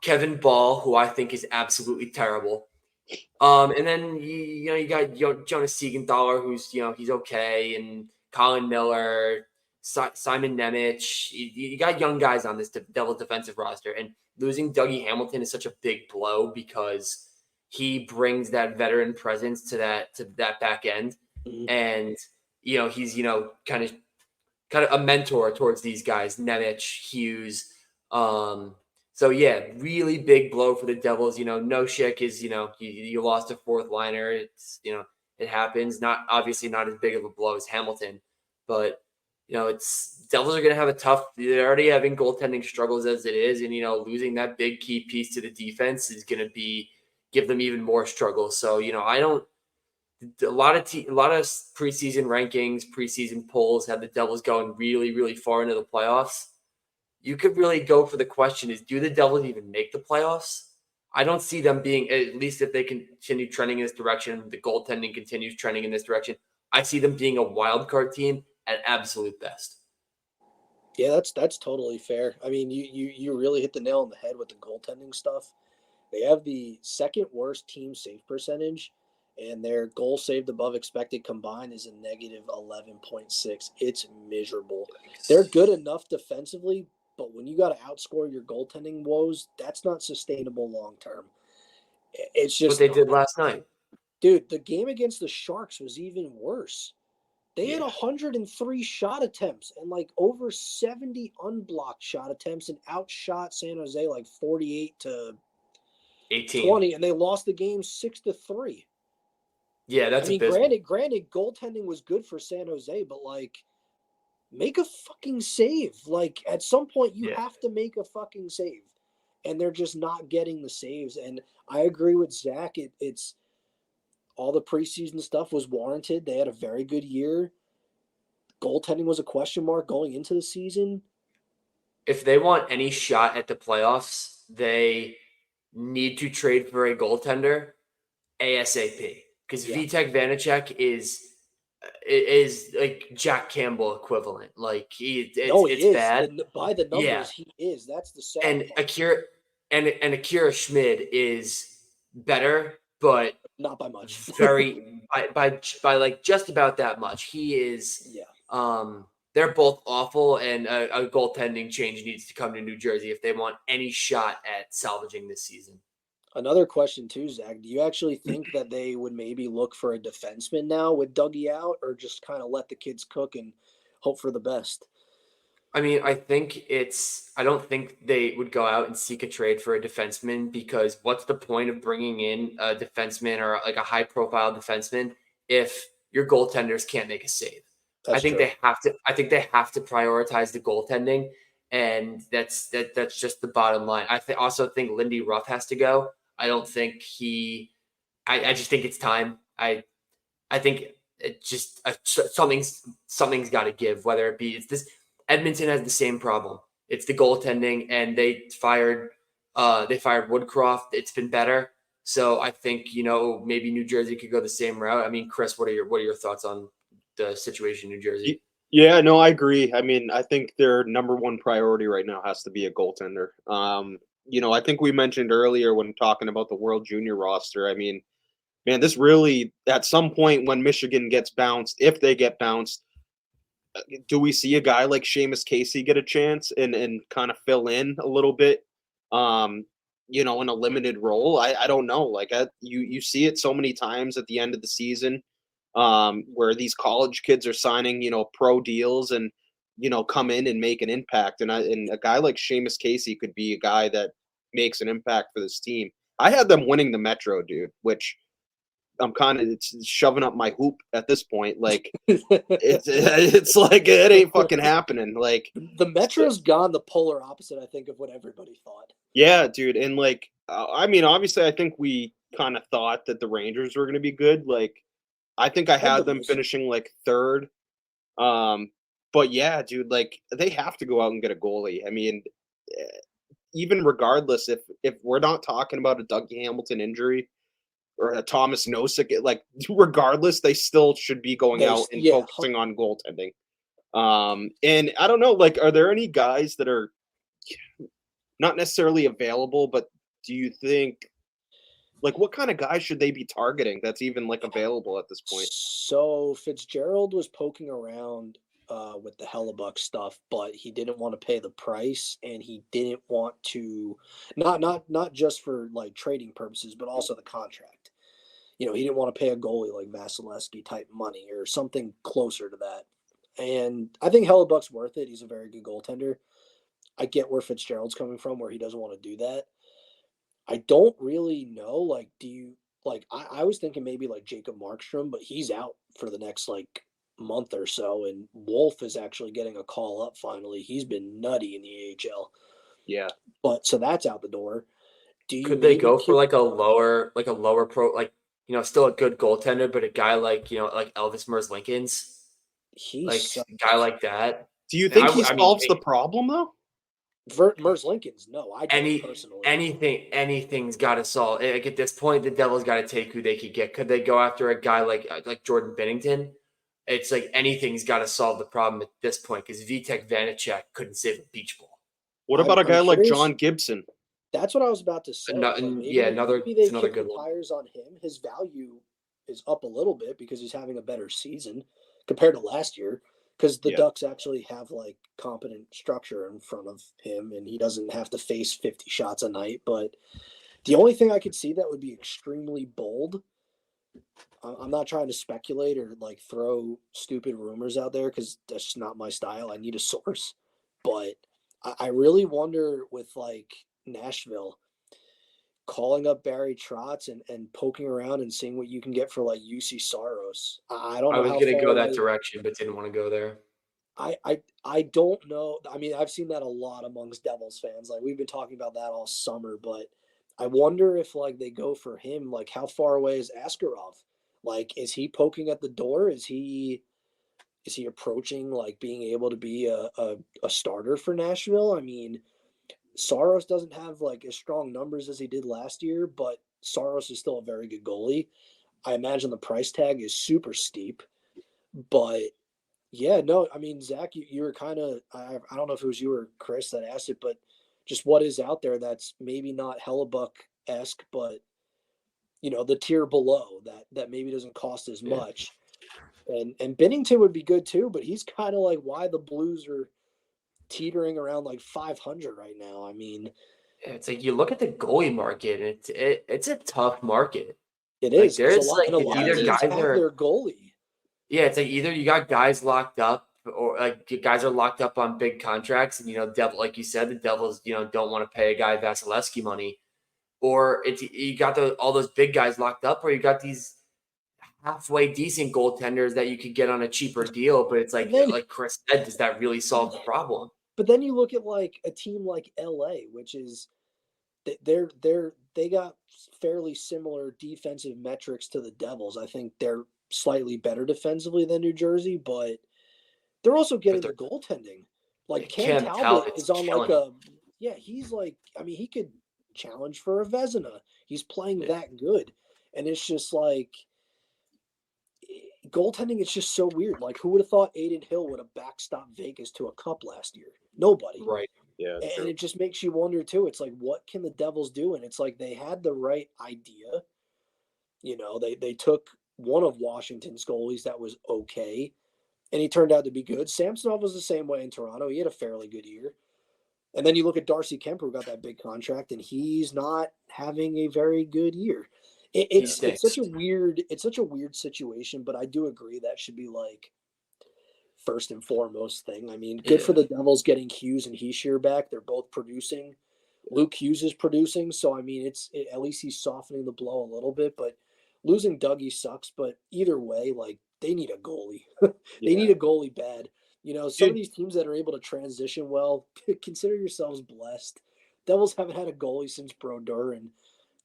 Kevin Ball, who I think is absolutely terrible. And then you got Jonas Siegenthaler, who's he's okay, and Colin Miller, Simon Nemec. You got young guys on this Devils defensive roster, and losing Dougie Hamilton is such a big blow because he brings that veteran presence to that back end, and he's kind of a mentor towards these guys, Nemec, Hughes. So yeah, really big blow for the Devils. Noshik is you lost a fourth liner. It's it happens. Not obviously not as big of a blow as Hamilton, but it's Devils are going to have a tough. They're already having goaltending struggles as it is, and losing that big key piece to the defense is going to give them even more struggle. So I don't. A lot of preseason rankings, preseason polls have the Devils going really, really far into the playoffs. You could really go for the question is, do the Devils even make the playoffs? I don't see them being, at least if they continue trending in this direction, the goaltending continues trending in this direction, I see them being a wild card team at absolute best. Yeah, that's totally fair. I mean, you really hit the nail on the head with the goaltending stuff. They have the second worst team save percentage, and their goal saved above expected combined is a negative 11.6. It's miserable. They're good enough defensively, but when you got to outscore your goaltending woes, that's not sustainable long term. It's just what they did last night. Dude, the game against the Sharks was even worse. They had 103 shot attempts and like over 70 unblocked shot attempts and outshot San Jose like 48 to 20, and they lost the game 6-3. Yeah, that's granted, goaltending was good for San Jose, but like, make a fucking save. Like, at some point, you have to make a fucking save, and they're just not getting the saves. And I agree with Zach. It's all the preseason stuff was warranted. They had a very good year. Goaltending was a question mark going into the season. If they want any shot at the playoffs, they need to trade for a goaltender ASAP. Because Vitek Vanacek is like Jack Campbell equivalent. Like it's bad. By the numbers, he is. That's the sad part. Akira Schmid is better, but not by much. by like just about that much. He is. Yeah. They're both awful, and a goaltending change needs to come to New Jersey if they want any shot at salvaging this season. Another question too, Zach. Do you actually think that they would maybe look for a defenseman now with Dougie out, or just kind of let the kids cook and hope for the best? I mean, I don't think they would go out and seek a trade for a defenseman, because what's the point of bringing in a defenseman or like a high-profile defenseman if your goaltenders can't make a save? I think they have to prioritize the goaltending, and that's just the bottom line. I also think Lindy Ruff has to go. I don't think I just think it's time. I think it just something's got to give. Whether it be Edmonton has the same problem. It's the goaltending, and they fired Woodcroft. It's been better. So I think maybe New Jersey could go the same route. I mean, Chris, what are your thoughts on the situation in New Jersey? Yeah, no, I agree. I mean, I think their number one priority right now has to be a goaltender. I think we mentioned earlier when talking about the World Junior roster, I mean, man, this really, at some point when Michigan gets bounced, if they get bounced, do we see a guy like Seamus Casey get a chance and kind of fill in a little bit, in a limited role? I don't know. Like, you see it so many times at the end of the season, where these college kids are signing, pro deals and, come in and make an impact. And a guy like Seamus Casey could be a guy that makes an impact for this team. I had them winning the Metro, dude, which I'm kind of shoving up my hoop at this point. Like it's like it ain't fucking happening. Like the Metro's gone the polar opposite, I think, of what everybody thought. Yeah, dude, and like I mean, obviously, I think we kind of thought that the Rangers were going to be good. Like I think I had them finishing like third. But yeah, dude, like they have to go out and get a goalie. I mean, even regardless, if we're not talking about a Dougie Hamilton injury or a Thomas Nosek, like regardless, they still should be going out and focusing on goaltending. And I don't know, like, are there any guys that are not necessarily available, but do you think, like, what kind of guys should they be targeting that's even like available at this point? So Fitzgerald was poking around with the Hellebuck stuff, but he didn't want to pay the price, and he didn't want to not just for like trading purposes, but also the contract. He didn't want to pay a goalie like Vasilevsky type money or something closer to that. And I think Hellebuck's worth it. He's a very good goaltender. I get where Fitzgerald's coming from, where he doesn't want to do that. I don't really know. Like, do you like? I was thinking maybe like Jacob Markstrom, but he's out for the next like month or so, and Wolf is actually getting a call up finally. He's been nutty in the AHL, Yeah. but so that's out the door. Do you Could they go for keep, like a lower pro, like, still a good goaltender, but a guy like, like Elvis Merzlikins, like he's a guy like that? Do you And think he I mean, solves the problem though? Merzlikins? No, I don't personally. anything's got to solve. Like at this point, the Devils got to take who they could get. Could they go after a guy like Jordan Binnington? It's like anything's got to solve the problem at this point because Vitek Vanacek couldn't save a beach ball. What about a guy I'm like curious. John Gibson? That's what I was about to say. Maybe another they good kick the one. tires on him. His value is up a little bit because he's having a better season compared to last year. Because the Ducks actually have like competent structure in front of him, and he doesn't have to face 50 shots a night. But the only thing I could see that would be extremely bold. I'm not trying to speculate or like throw stupid rumors out there because that's not my style. I need a source, but I really wonder with like Nashville calling up Barry Trotz and poking around and seeing what you can get for like UC Saros. I don't know. I was how going to far go that away- direction, but didn't want to go there. I don't know. I mean, I've seen that a lot amongst Devils fans. Like we've been talking about that all summer, but I wonder if like they go for him. Like how far away is Askarov? Like is he poking at the door? Is he approaching like being able to be a starter for Nashville? I mean, Saros doesn't have like as strong numbers as he did last year, but Saros is still a very good goalie. I imagine the price tag is super steep, but yeah, no, I mean, Zach, you were kind of, I don't know if it was you or Chris that asked it, but just what is out there that's maybe not Hellebuck-esque, but, the tier below that maybe doesn't cost as much. And Binnington would be good too, but he's kind of like why the Blues are teetering around like 500 right now. I mean, it's like you look at the goalie market, and it's a tough market. it is. Like, there's and a lot either of teams guys have are their goalie. Yeah, it's like either you got guys locked up or like guys are locked up on big contracts and Devil, like you said, the Devils, don't want to pay a guy Vasilevsky money. Or it's you got all those big guys locked up, or you got these halfway decent goaltenders that you could get on a cheaper deal, but it's like Chris said, does that really solve the problem? But then you look at like a team like LA, which is they got fairly similar defensive metrics to the Devils. I think they're slightly better defensively than New Jersey, but they're also getting the goaltending. Like Cam Talbot is on like he's like, I mean, he could challenge for a Vezina. He's playing that good. And it's just like goaltending, it's just so weird. Like who would have thought Aiden Hill would have backstopped Vegas to a cup last year? Nobody. Right. Yeah. And it just makes you wonder too. It's like, what can the Devils do? And it's like they had the right idea. They took one of Washington's goalies that was okay, and he turned out to be good. Samsonov was the same way in Toronto. He had a fairly good year. And then you look at Darcy Kemper, who got that big contract, and he's not having a very good year. It's such a weird situation, but I do agree that should be like first and foremost thing. I mean, good for the Devils getting Hughes and Heishier back. They're both producing. Luke Hughes is producing, so I mean, at least he's softening the blow a little bit. But losing Dougie sucks. But either way, like they need a goalie. They need a goalie bad. Some of these teams that are able to transition well, consider yourselves blessed. Devils haven't had a goalie since Brodeur, and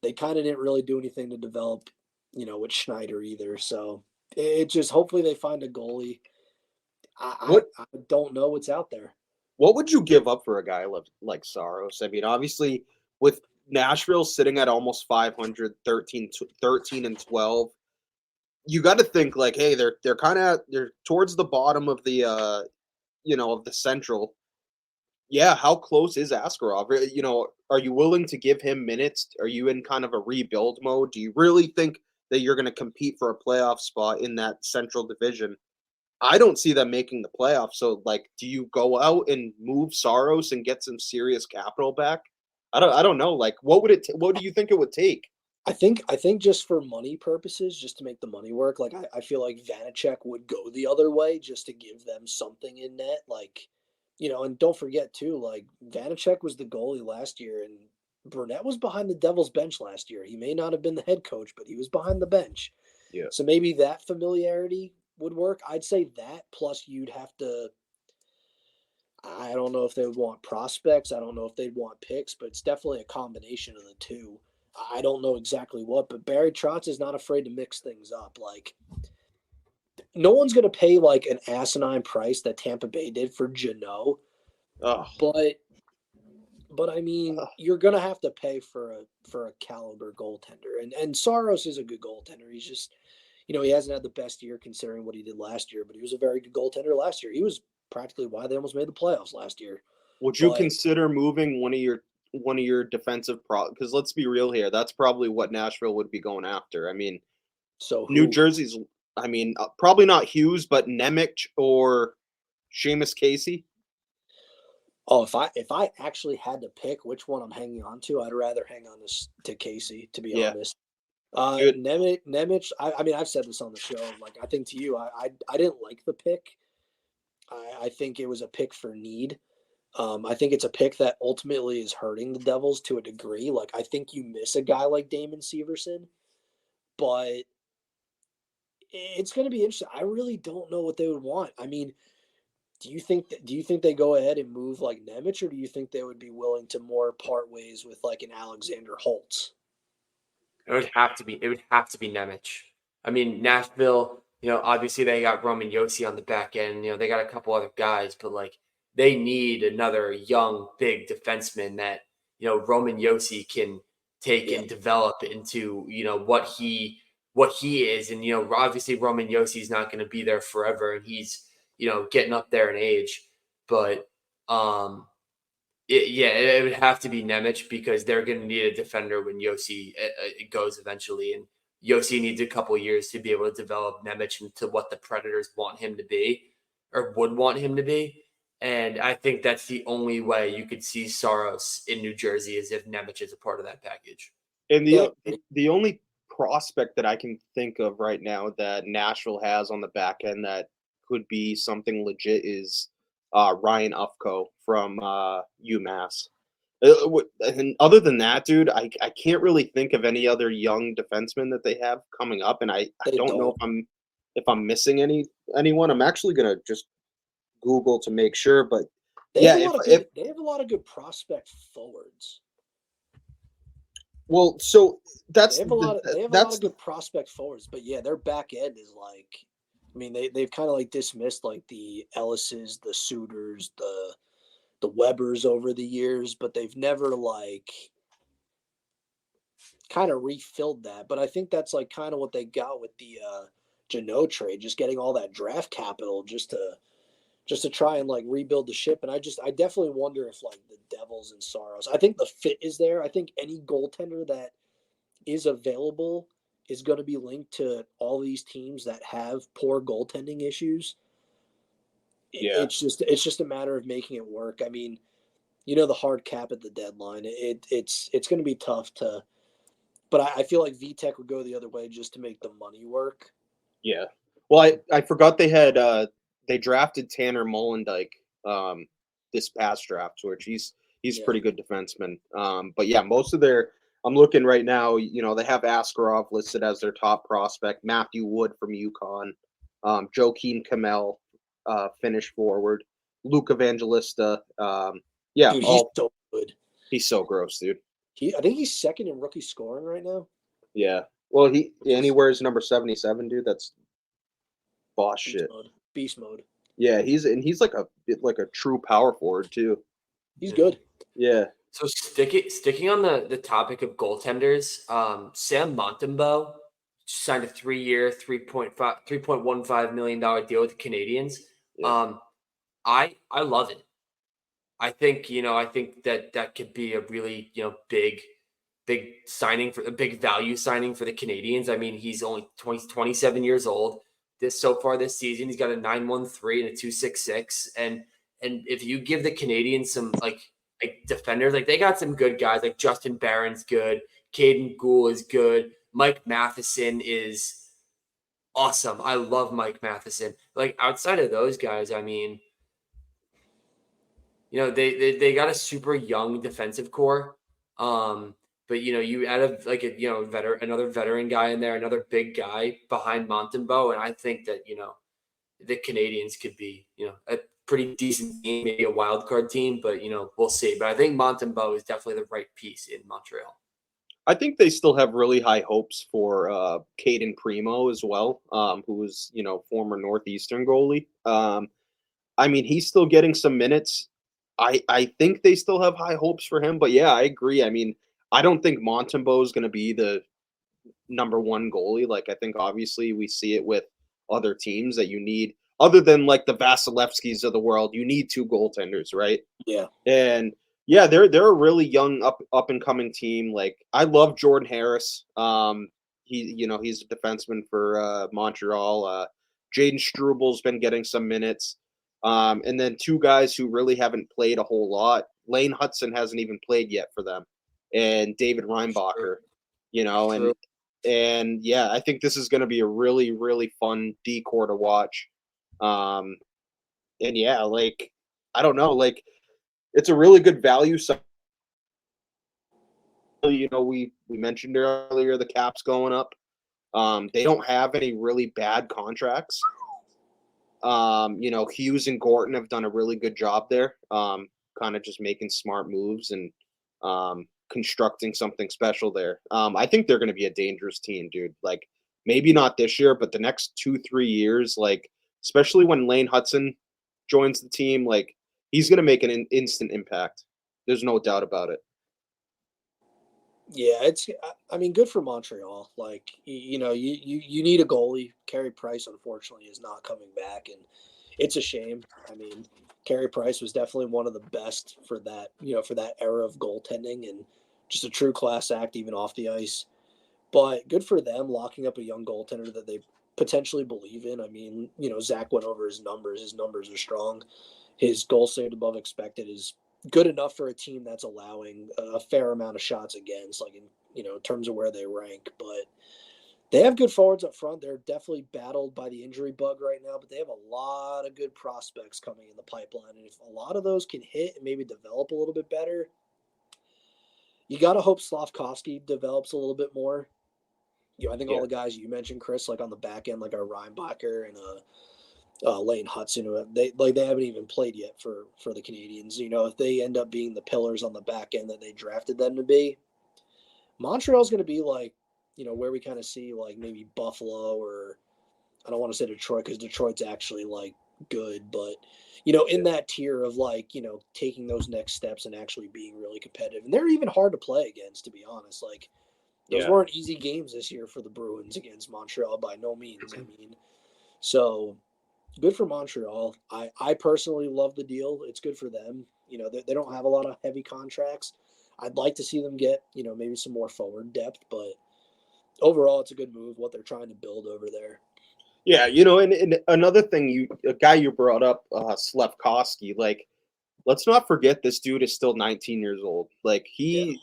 they kind of didn't really do anything to develop, with Schneider either. So it just hopefully they find a goalie. I don't know what's out there. What would you give up for a guy like Saros? I mean, obviously, with Nashville sitting at almost 500, 13 and 12, you got to think like, hey, they're towards the bottom of the of the Central. Yeah, how close is Askarov? Are you willing to give him minutes? Are you in kind of a rebuild mode? Do you really think that you're going to compete for a playoff spot in that Central Division? I don't see them making the playoffs. So, like, do you go out and move Saros and get some serious capital back? I don't know. Like, what do you think it would take? I think just for money purposes, just to make the money work, like I feel like Vanacek would go the other way just to give them something in net. Like, and don't forget too, like Vanacek was the goalie last year and Burnett was behind the Devils bench last year. He may not have been the head coach, but he was behind the bench. Yeah. So maybe that familiarity would work. I'd say that plus you'd have to, I don't know if they would want prospects. I don't know if they'd want picks, but it's definitely a combination of the two. I don't know exactly what, but Barry Trotz is not afraid to mix things up. Like, no one's going to pay like an asinine price that Tampa Bay did for Jeannot. Oh. But I mean, you're going to have to pay for a caliber goaltender. And Saros is a good goaltender. He's just, he hasn't had the best year considering what he did last year, but he was a very good goaltender last year. He was practically why they almost made the playoffs last year. Would you consider moving one of your defensive because let's be real here, that's probably what Nashville would be going after. I mean, so New Jersey's, I mean, probably not Hughes, but Nemec or Seamus Casey. Oh, if I actually had to pick which one I'm hanging on to, I'd rather hang on to Casey, to be honest. Nemec, I mean, I've said this on the show. Like, I think to you, I didn't like the pick. I think it was a pick for need. I think it's a pick that ultimately is hurting the Devils to a degree. Like, I think you miss a guy like Damon Severson, but it's going to be interesting. I really don't know what they would want. I mean, do you think they go ahead and move like Nemec, or do you think they would be willing to more part ways with like an Alexander Holtz? It would have to be Nemec. I mean, Nashville, obviously they got Roman Josi on the back end. They got a couple other guys, but like they need another young, big defenseman that, Roman Josi can take and develop into, what he is. And, obviously Roman Josi is not going to be there forever, and he's, getting up there in age. But it would have to be Nemec because they're going to need a defender when Josi it goes eventually. And Josi needs a couple years to be able to develop Nemec into what the Predators want him to be or would want him to be. And I think that's the only way you could see Saros in New Jersey is if Nemec is a part of that package. And the only prospect that I can think of right now that Nashville has on the back end that could be something legit is Ryan Ufko from UMass. And other than that, dude, I can't really think of any other young defensemen that they have coming up, and I don't know if I'm missing anyone. I'm actually gonna just Google to make sure, but they have a lot of good prospect forwards. Well, so they have a lot of good prospect forwards, but yeah, their back end is like, I mean, they've kind of like dismissed like the Ellises, the Suitors, the Webbers over the years, but they've never like kind of refilled that. But I think that's like kind of what they got with the Jeannot trade, just getting all that draft capital just to try and like rebuild the ship. And I definitely wonder if like the Devils and Saros, I think the fit is there. I think any goaltender that is available is going to be linked to all these teams that have poor goaltending issues. Yeah. It's just a matter of making it work. I mean, the hard cap at the deadline, it's going to be tough to, but I feel like VTech would go the other way just to make the money work. Yeah. Well, I forgot they had, they drafted Tanner Molendyk this past draft, which he's a pretty good defenseman. But yeah, most of I'm looking right now, they have Askarov listed as their top prospect, Matthew Wood from UConn, Joakim Kamel, Finnish forward, Luke Evangelista. Yeah. Dude, he's so good. He's so gross, dude. I think he's second in rookie scoring right now. Yeah. Well, he wears number 77, dude. That's boss shit. Beast mode. Yeah, he's like a true power forward too. He's good. Yeah. So sticking on the topic of goaltenders, Sam Montembeault signed a 3-year, $3.15 million deal with the Canadiens. Yeah. I love it. I think that could be a really big signing, for a big value signing for the Canadiens. I mean, he's only 27 years old. so far this season. He's got a 9.13 and a 2.66. And if you give the Canadians some like defenders, like they got some good guys, like Justin Barron's good, Caden Gould is good, Mike Matheson is awesome. I love Mike Matheson. Like outside of those guys, I mean, they got a super young defensive core. But you add another veteran guy in there, another big guy behind Montembeault, and I think that the Canadiens could be a pretty decent team, maybe a wild card team, but we'll see. But I think Montembeault is definitely the right piece in Montreal. I think they still have really high hopes for Caden Primo as well, who was former Northeastern goalie. I mean, he's still getting some minutes. I think they still have high hopes for him, but yeah, I agree. I mean, I don't think Montembeault is going to be the number one goalie. Like, I think obviously we see it with other teams that you need, other than like the Vasilevskis of the world, you need two goaltenders, right? Yeah. And yeah, they're a really young up and coming team. Like, I love Jordan Harris. He's a defenseman for Montreal. Jaden Strubal's been getting some minutes. And then two guys who really haven't played a whole lot. Lane Hudson hasn't even played yet for them, and David Reinbacher. And yeah, I think this is going to be a really, really fun D-core to watch. And yeah, like, I don't know, like, it's a really good value. So, we mentioned earlier the cap's going up. They don't have any really bad contracts. Hughes and Gorton have done a really good job there, kind of just making smart moves and constructing something special there. I think they're going to be a dangerous team, dude. Like, maybe not this year, but the next 2-3 years, like, especially when Lane Hudson joins the team, like, he's going to make an instant impact. There's no doubt about it. Yeah, good for Montreal. Like, you need a goalie. Carey Price, unfortunately, is not coming back, and it's a shame. I mean, Carey Price was definitely one of the best for that era of goaltending, and just a true class act even off the ice. But good for them locking up a young goaltender that they potentially believe in. I mean, Zack went over his numbers. His numbers are strong. His goal saved above expected is good enough for a team that's allowing a fair amount of shots against, like in terms of where they rank. But they have good forwards up front. They're definitely battled by the injury bug right now, but they have a lot of good prospects coming in the pipeline. And if a lot of those can hit and maybe develop a little bit better, you got to hope Slafkovsky develops a little bit more. I think all the guys you mentioned, Chris, like on the back end, like our Reinbacher and Lane Hudson, they haven't even played yet for the Canadiens. If they end up being the pillars on the back end that they drafted them to be, Montreal's going to be like, where we kind of see like maybe Buffalo, or I don't want to say Detroit because Detroit's actually like good, but in that tier of like, taking those next steps and actually being really competitive. And they're even hard to play against, to be honest. Like, those weren't easy games this year for the Bruins against Montreal by no means. I mean, so good for Montreal. I personally love the deal. It's good for them. They don't have a lot of heavy contracts. I'd like to see them get, maybe some more forward depth, but overall it's a good move, what they're trying to build over there. Yeah, and another thing, a guy you brought up, Slafkovsky, like, let's not forget this dude is still 19 years old. Like, he's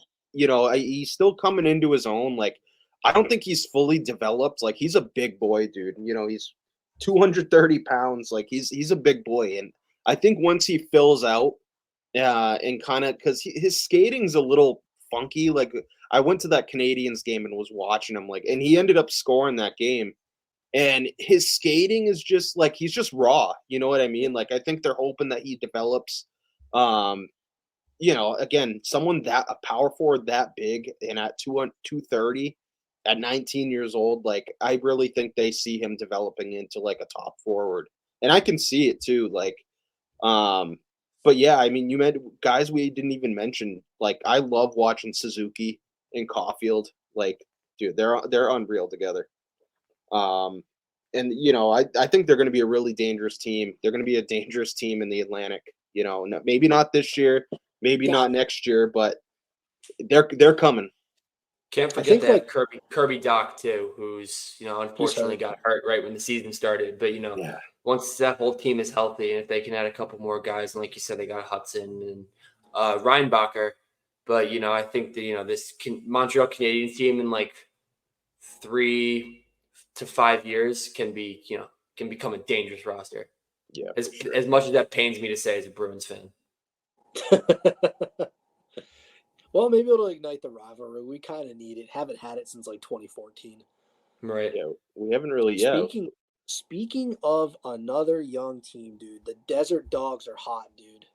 still coming into his own. Like, I don't think he's fully developed. Like, he's a big boy, dude. He's 230 pounds. Like, he's a big boy. And I think once he fills out, and kind of, because his skating's a little funky. Like, I went to that Canadiens game and was watching him, like, and he ended up scoring that game. And his skating is just like, he's just raw. You know what I mean? Like, I think they're hoping that he develops, again, a power forward that big and at 230 at 19 years old, like, I really think they see him developing into like a top forward. And I can see it too. Like, but yeah, I mean, you meant guys we didn't even mention. Like, I love watching Suzuki and Caulfield. Like, dude, they're unreal together. And I think they're going to be a really dangerous team. They're going to be a dangerous team in the Atlantic. Maybe not this year, maybe not next year, but they're coming. Can't I forget think that like Kirby Doc too, who's unfortunately got hurt right when the season started. But Yeah. once that whole team is healthy, and if they can add a couple more guys, and like you said, they got Hudson and Reinbacher. But I think that this Montreal Canadiens team in like 3 to 5 years can become a dangerous roster. Yeah. As much as that pains me to say as a Bruins fan. well, maybe it'll ignite the rivalry. We kind of need it. Haven't had it since like 2014. Right. Yeah, we haven't really. Speaking of another young team, dude, the Desert Dogs are hot, dude.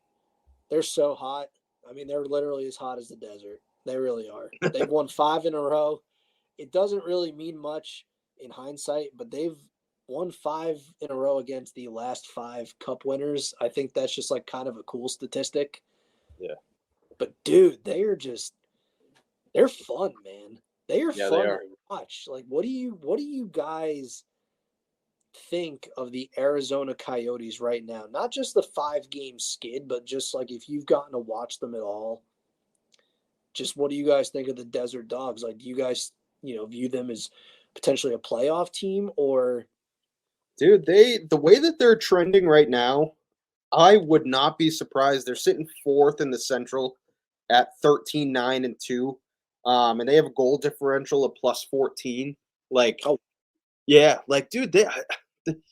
They're so hot. I mean, they're literally as hot as the desert. They really are. They've won 5 in a row. It doesn't really mean much in hindsight, but they've won 5 in a row against the last 5 Cup winners. I think that's just like kind of a cool statistic. Yeah. But dude, they're fun, man. They are fun to watch. Like, what do you guys think of the Arizona Coyotes right now? Not just the 5-game skid, but just like if you've gotten to watch them at all. Just what do you guys think of the Desert Dogs? Like, do you guys, view them as potentially a playoff team or? Dude, the way that they're trending right now, I would not be surprised. They're sitting 4th in the Central at 13-9-2. And they have a goal differential of +14. Like, yeah, like, dude,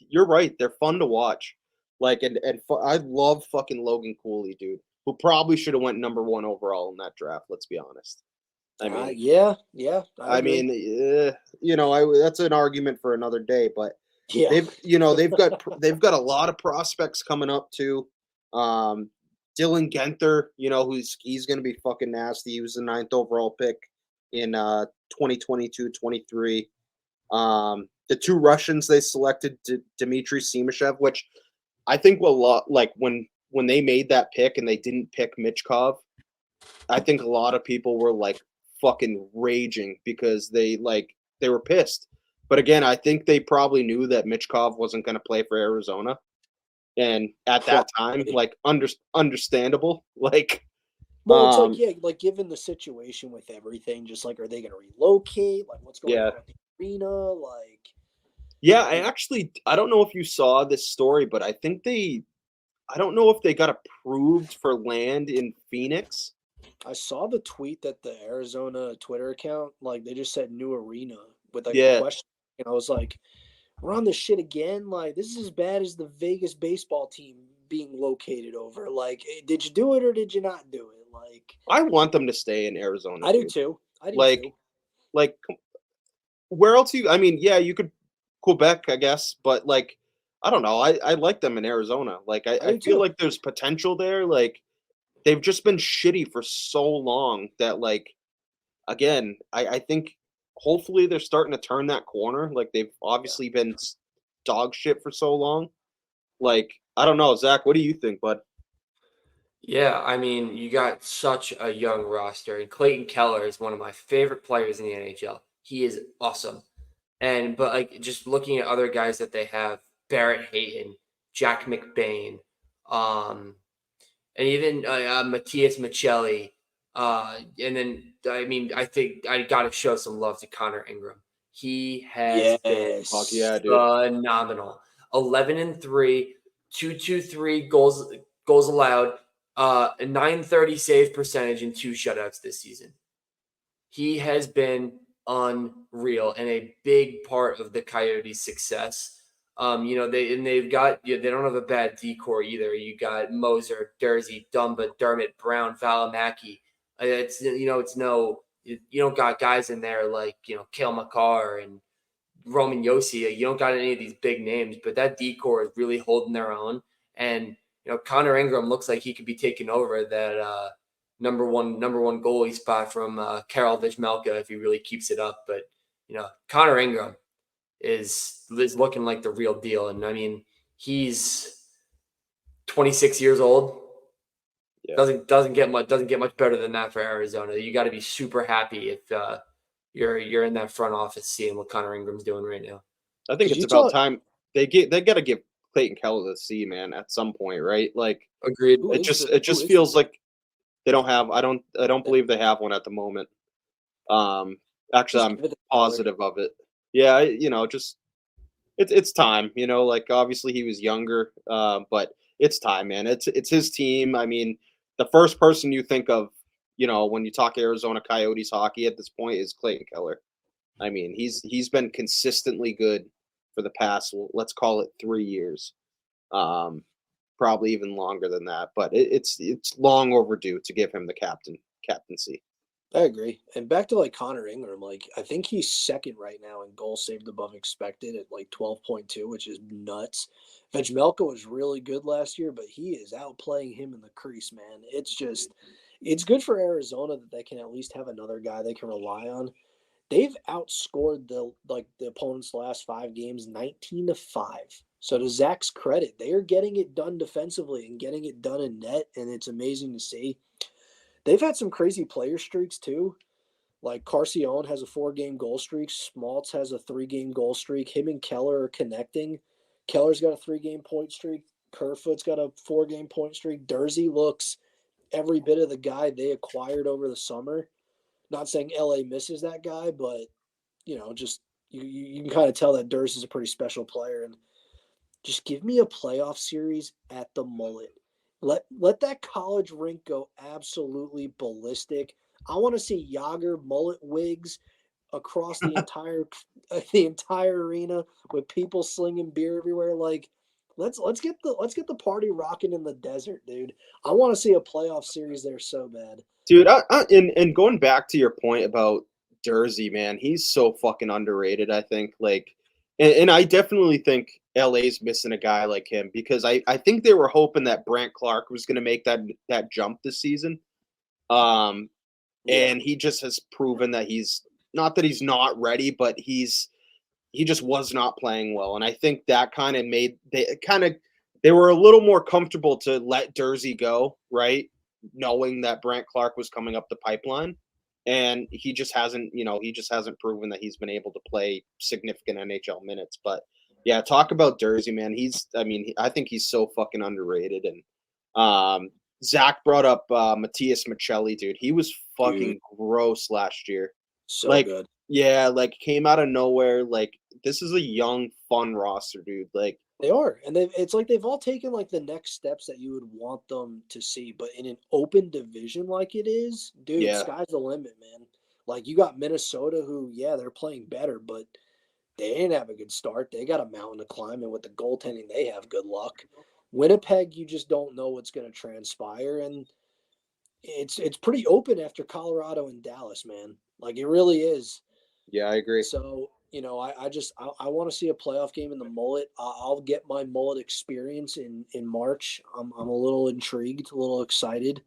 you're right. They're fun to watch. Like, and I love fucking Logan Cooley, dude, who probably should have went number 1 overall in that draft. Let's be honest. I mean, yeah. That's an argument for another day, but yeah, they've got a lot of prospects coming up too. Dylan Genther, he's going to be fucking nasty. He was the 9th overall pick in 2022-23. The 2 Russians they selected, Dmitry Simashev, which I think when they made that pick and they didn't pick Michkov, I think a lot of people were like fucking raging because they were pissed. But again, I think they probably knew that Michkov wasn't going to play for Arizona. And at that time, like, understandable. Like, well, it's like given the situation with everything, just like, are they going to relocate? Like, what's going on with the arena? Like, yeah, I don't know if you saw this story, but I don't know if they got approved for land in Phoenix. I saw the tweet that the Arizona Twitter account, like, they just said new arena with like a question. And I was like, we're on this shit again. Like, this is as bad as the Vegas baseball team being located over. Like, did you do it or did you not do it? Like, I want them to stay in Arizona. I do too. Like, where else I mean, yeah, you could Quebec, I guess, but like, I don't know. I like them in Arizona. Like, I feel like there's potential there. Like, they've just been shitty for so long that, like, again, I think hopefully they're starting to turn that corner. Like, they've obviously been dog shit for so long. Like, I don't know, Zach, what do you think, bud? Yeah, I mean, you got such a young roster, and Clayton Keller is one of my favorite players in the NHL. He is awesome. But like, just looking at other guys that they have, Barrett Hayton, Jack McBain, and even Matthias Michelli. And then, I mean, I think I got to show some love to Connor Ingram. He has been phenomenal. 11-3, 223 goals allowed, a 930 save percentage, and 2 shutouts this season. He has been unreal and a big part of the Coyotes' success. They don't have a bad decor either. You got Moser, Dursey, Dumba, Dermott, Brown, Valimaki. You don't got guys in there like Cale Makar and Roman Yossi. You don't got any of these big names, but that decor is really holding their own. And Connor Ingram looks like he could be taking over that number one goalie spot from Karel Vizmelka if he really keeps it up. But Connor Ingram is looking like the real deal, and I mean, he's 26 years old. Yeah. Doesn't get much better than that for Arizona. You got to be super happy if you're in that front office seeing what Connor Ingram's doing right now. I think it's about time they got to give Clayton Keller the C, man, at some point, right? Like, agreed. It just feels like they don't have. I don't believe they have one at the moment. Actually, Just I'm give it to positive of it. Yeah, just it's time. Like obviously he was younger, but it's time, man. It's his team. I mean, the first person you think of, when you talk Arizona Coyotes hockey at this point is Clayton Keller. I mean, he's been consistently good for the past, let's call it 3 years. Probably even longer than that, but it's long overdue to give him the captaincy. I agree. And back to like Connor Ingram, like I think he's second right now in goals saved above expected at like 12.2, which is nuts. Vejmelka was really good last year, but he is outplaying him in the crease, man. It's good for Arizona that they can at least have another guy they can rely on. They've outscored the opponent's last 5 games 19-5. So to Zach's credit, they are getting it done defensively and getting it done in net, and it's amazing to see. They've had some crazy player streaks too. Like Carcione has a 4-game goal streak. Schmaltz has a 3-game goal streak. Him and Keller are connecting. Keller's got a 3-game point streak. Kerfoot's got a 4-game point streak. Dursey looks every bit of the guy they acquired over the summer. Not saying LA misses that guy, but just you can kind of tell that Durst is a pretty special player. And just give me a playoff series at the Mullet. Let that college rink go absolutely ballistic. I want to see Yager mullet wigs across the entire arena with people slinging beer everywhere. Like, let's get the party rocking in the desert, dude. I want to see a playoff series there so bad. Dude, and going back to your point about Dursey, man, he's so fucking underrated, I think. Like, and I definitely think LA's missing a guy like him because I think they were hoping that Brant Clark was going to make that jump this season. And he just has proven that he's not that he's not ready, but he just was not playing well. And I think that kind of made they were a little more comfortable to let Dursey go, right? Knowing that Brant Clark was coming up the pipeline. And he just hasn't proven that he's been able to play significant NHL minutes. But yeah, talk about Dursey, man. I think he's so fucking underrated. And Zack brought up Matthias Michelli, dude. He was fucking gross last year. So good. Yeah, like came out of nowhere. Like this is a young, fun roster, dude. Like they are, and it's like they've all taken like the next steps that you would want them to see. But in an open division like it is, dude, sky's the limit, man. Like you got Minnesota, who they're playing better, but they didn't have a good start. They got a mountain to climb, and with the goaltending they have, good luck. Winnipeg, you just don't know what's going to transpire, and it's pretty open after Colorado and Dallas, man. Like it really is. Yeah, I agree. So, I want to see a playoff game in the Mullet. I'll get my Mullet experience in March. I'm a little intrigued, a little excited.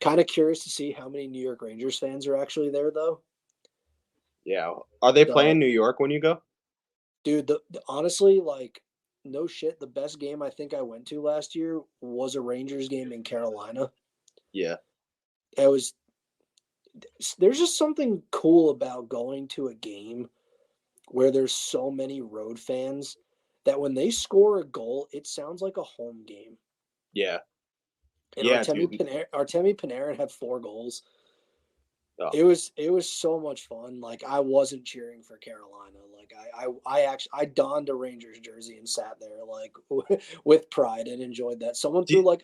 Kind of curious to see how many New York Rangers fans are actually there, though. Yeah. Are they playing New York when you go? Dude, honestly, like, no shit. The best game I think I went to last year was a Rangers game in Carolina. Yeah. There's just something cool about going to a game where there's so many road fans that when they score a goal, it sounds like a home game. Yeah. And Artemi Panarin had 4 goals. Oh. It was so much fun. Like I wasn't cheering for Carolina. Like I donned a Rangers jersey and sat there like with pride and enjoyed that. Someone threw like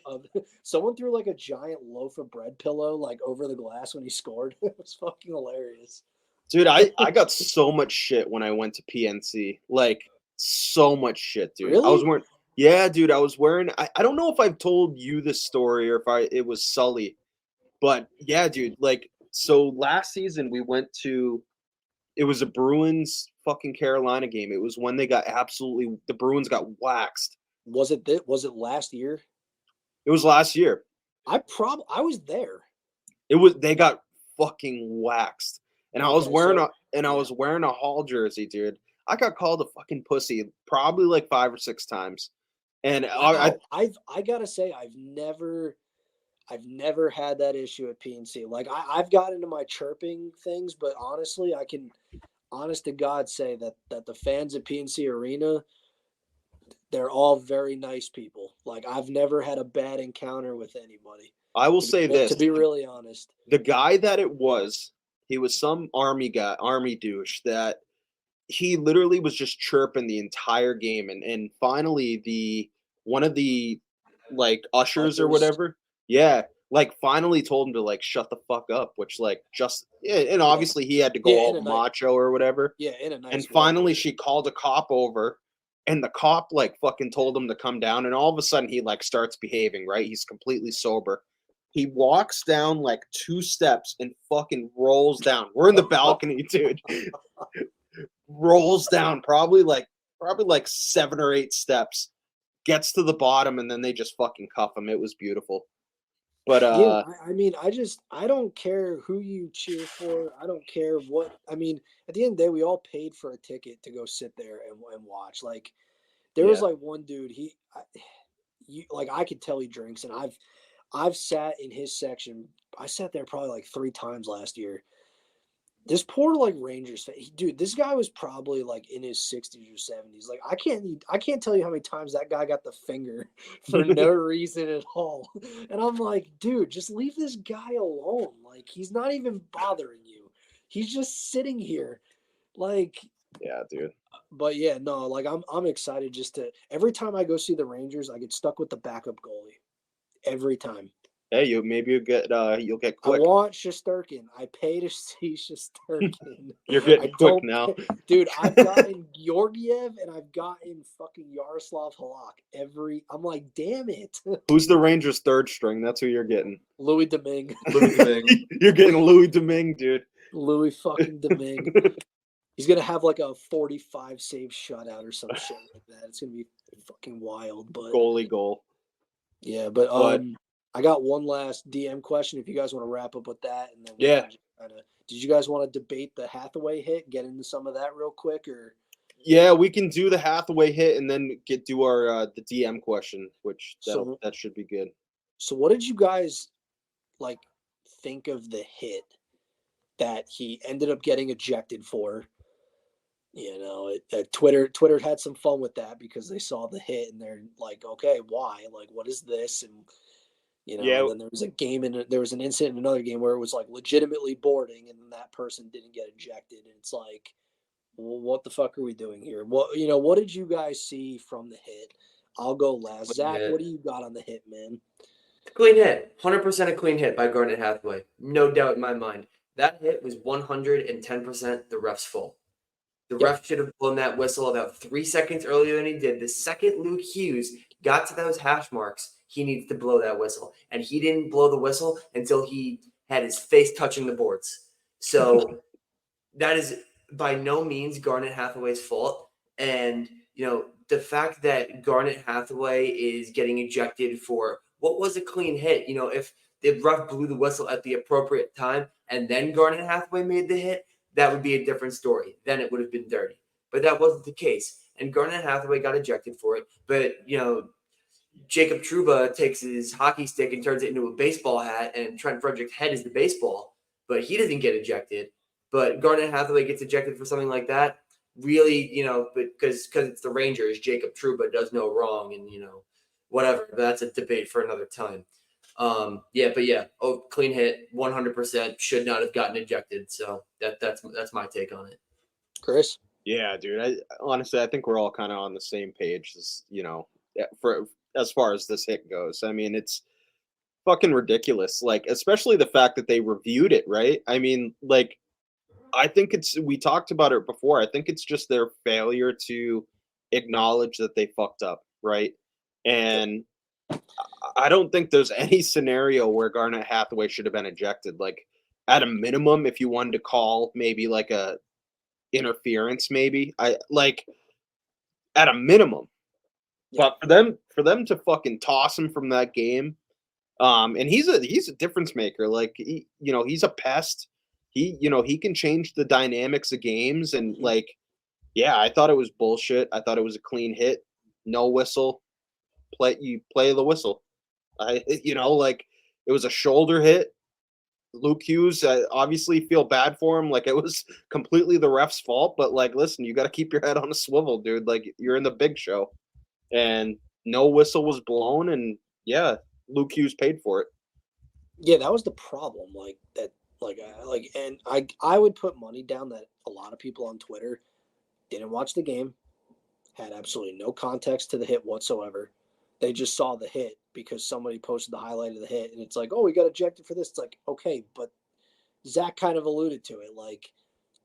a giant loaf of bread pillow like over the glass when he scored. It was fucking hilarious. Dude, I got so much shit when I went to PNC. Like so much shit, dude. Really? I was wearing I don't know if I've told you this story or if it was Sully. But yeah, dude, like so last season we went to it was a Bruins fucking Carolina game. It was when the Bruins got waxed. Was it last year? It was last year. I was there. They got fucking waxed. And I was wearing a Hall jersey, dude. I got called a fucking pussy probably like 5 or 6 times. And wow. I gotta say I've never had that issue at PNC. Like I've got into my chirping things, but honestly, I can honest to God say that the fans at PNC Arena, they're all very nice people. Like I've never had a bad encounter with anybody. I will say this. To be really honest. The guy that it was He was some army guy, army douche that he literally was just chirping the entire game, and finally one of the like ushers or whatever, yeah, like finally told him to like shut the fuck up, which like just yeah, and obviously he had to go all macho or whatever. Yeah, in a nice and finally she called a cop over, and the cop like fucking told him to come down, and all of a sudden he like starts behaving, right? He's completely sober. He walks down like 2 steps and fucking rolls down. We're in the balcony, dude. Rolls down probably like 7 or 8 steps, gets to the bottom, and then they just fucking cuff him. It was beautiful. But yeah, I mean, I don't care who you cheer for. I don't care what. I mean, at the end of the day, we all paid for a ticket to go sit there and watch. Like, there was like one dude. I could tell he drinks, and I've sat in his section. I sat there probably like 3 times last year. This poor like Rangers fan, dude. This guy was probably like in his 60s or 70s. Like I can't tell you how many times that guy got the finger for no reason at all. And I'm like, dude, just leave this guy alone. Like he's not even bothering you. He's just sitting here, like. Yeah, dude. But yeah, no, like I'm excited just to. Every time I go see the Rangers, I get stuck with the backup goalie. Every time. Hey, you'll get quick. I want Shesterkin. I pay to see Shesterkin. You're getting quick now. Dude, I've gotten Georgiev and I've gotten fucking Yaroslav Halak. I'm like, damn it. Who's the Rangers' 3rd string? That's who you're getting. Louis Domingue. You're getting Louis Domingue, dude. Louis fucking Domingue. He's going to have like a 45 save shutout or some shit like that. It's going to be fucking wild. But goalie goal. Yeah, but I got one last DM question. If you guys want to wrap up with that, and then did you guys want to debate the Hathaway hit? Get into some of that real quick, or? Yeah, we can do the Hathaway hit and then do our the DM question, which that should be good. So, what did you guys like think of the hit that he ended up getting ejected for? You know, Twitter had some fun with that because they saw the hit and they're like, okay, why? Like, what is this? And you know, and then there was a game and there was an incident in another game where it was like legitimately boarding and that person didn't get ejected. And it's like, well, what the fuck are we doing here? What did you guys see from the hit? I'll go last. Zach, what do you got on the hit, man? Clean hit. 100% a clean hit by Garnet Hathaway. No doubt in my mind. That hit was 110% the ref's fault. The ref should have blown that whistle about 3 seconds earlier than he did. The second Luke Hughes got to those hash marks, he needs to blow that whistle. And he didn't blow the whistle until he had his face touching the boards. So that is by no means Garnet Hathaway's fault. And, the fact that Garnet Hathaway is getting ejected for what was a clean hit, if the ref blew the whistle at the appropriate time and then Garnet Hathaway made the hit, that would be a different story. Then it would have been dirty. But that wasn't the case. And Garnet Hathaway got ejected for it. But, Jacob Trouba takes his hockey stick and turns it into a baseball hat, and Trent Frederick's head is the baseball. But he doesn't get ejected. But Garnet Hathaway gets ejected for something like that. Really, because it's the Rangers, Jacob Trouba does no wrong. And, whatever. But that's a debate for another time. Clean hit, 100%, should not have gotten ejected. So that's my take on it. Chris? Yeah, dude. Honestly, I think we're all kind of on the same page for as far as this hit goes. I mean, it's fucking ridiculous. Like, especially the fact that they reviewed it, right? I mean, like, I think we talked about it before. I think it's just their failure to acknowledge that they fucked up, right? And I don't think there's any scenario where Garnet Hathaway should have been ejected. Like, at a minimum, if you wanted to call maybe like a interference, maybe at a minimum. But for them to fucking toss him from that game, and he's a difference maker. Like he's a pest. He can change the dynamics of games. And I thought it was bullshit. I thought it was a clean hit, no whistle. Play the whistle. It was a shoulder hit. Luke Hughes, I obviously feel bad for him. Like, it was completely the ref's fault. But listen, you got to keep your head on a swivel, dude. Like, you're in the big show. And no whistle was blown, and Luke Hughes paid for it. Yeah, that was the problem. Like like, and I would put money down that a lot of people on Twitter didn't watch the game, had absolutely no context to the hit whatsoever. They just saw the hit because somebody posted the highlight of the hit, and it's like, oh, we got ejected for this. It's like, okay, but Zack kind of alluded to it. Like,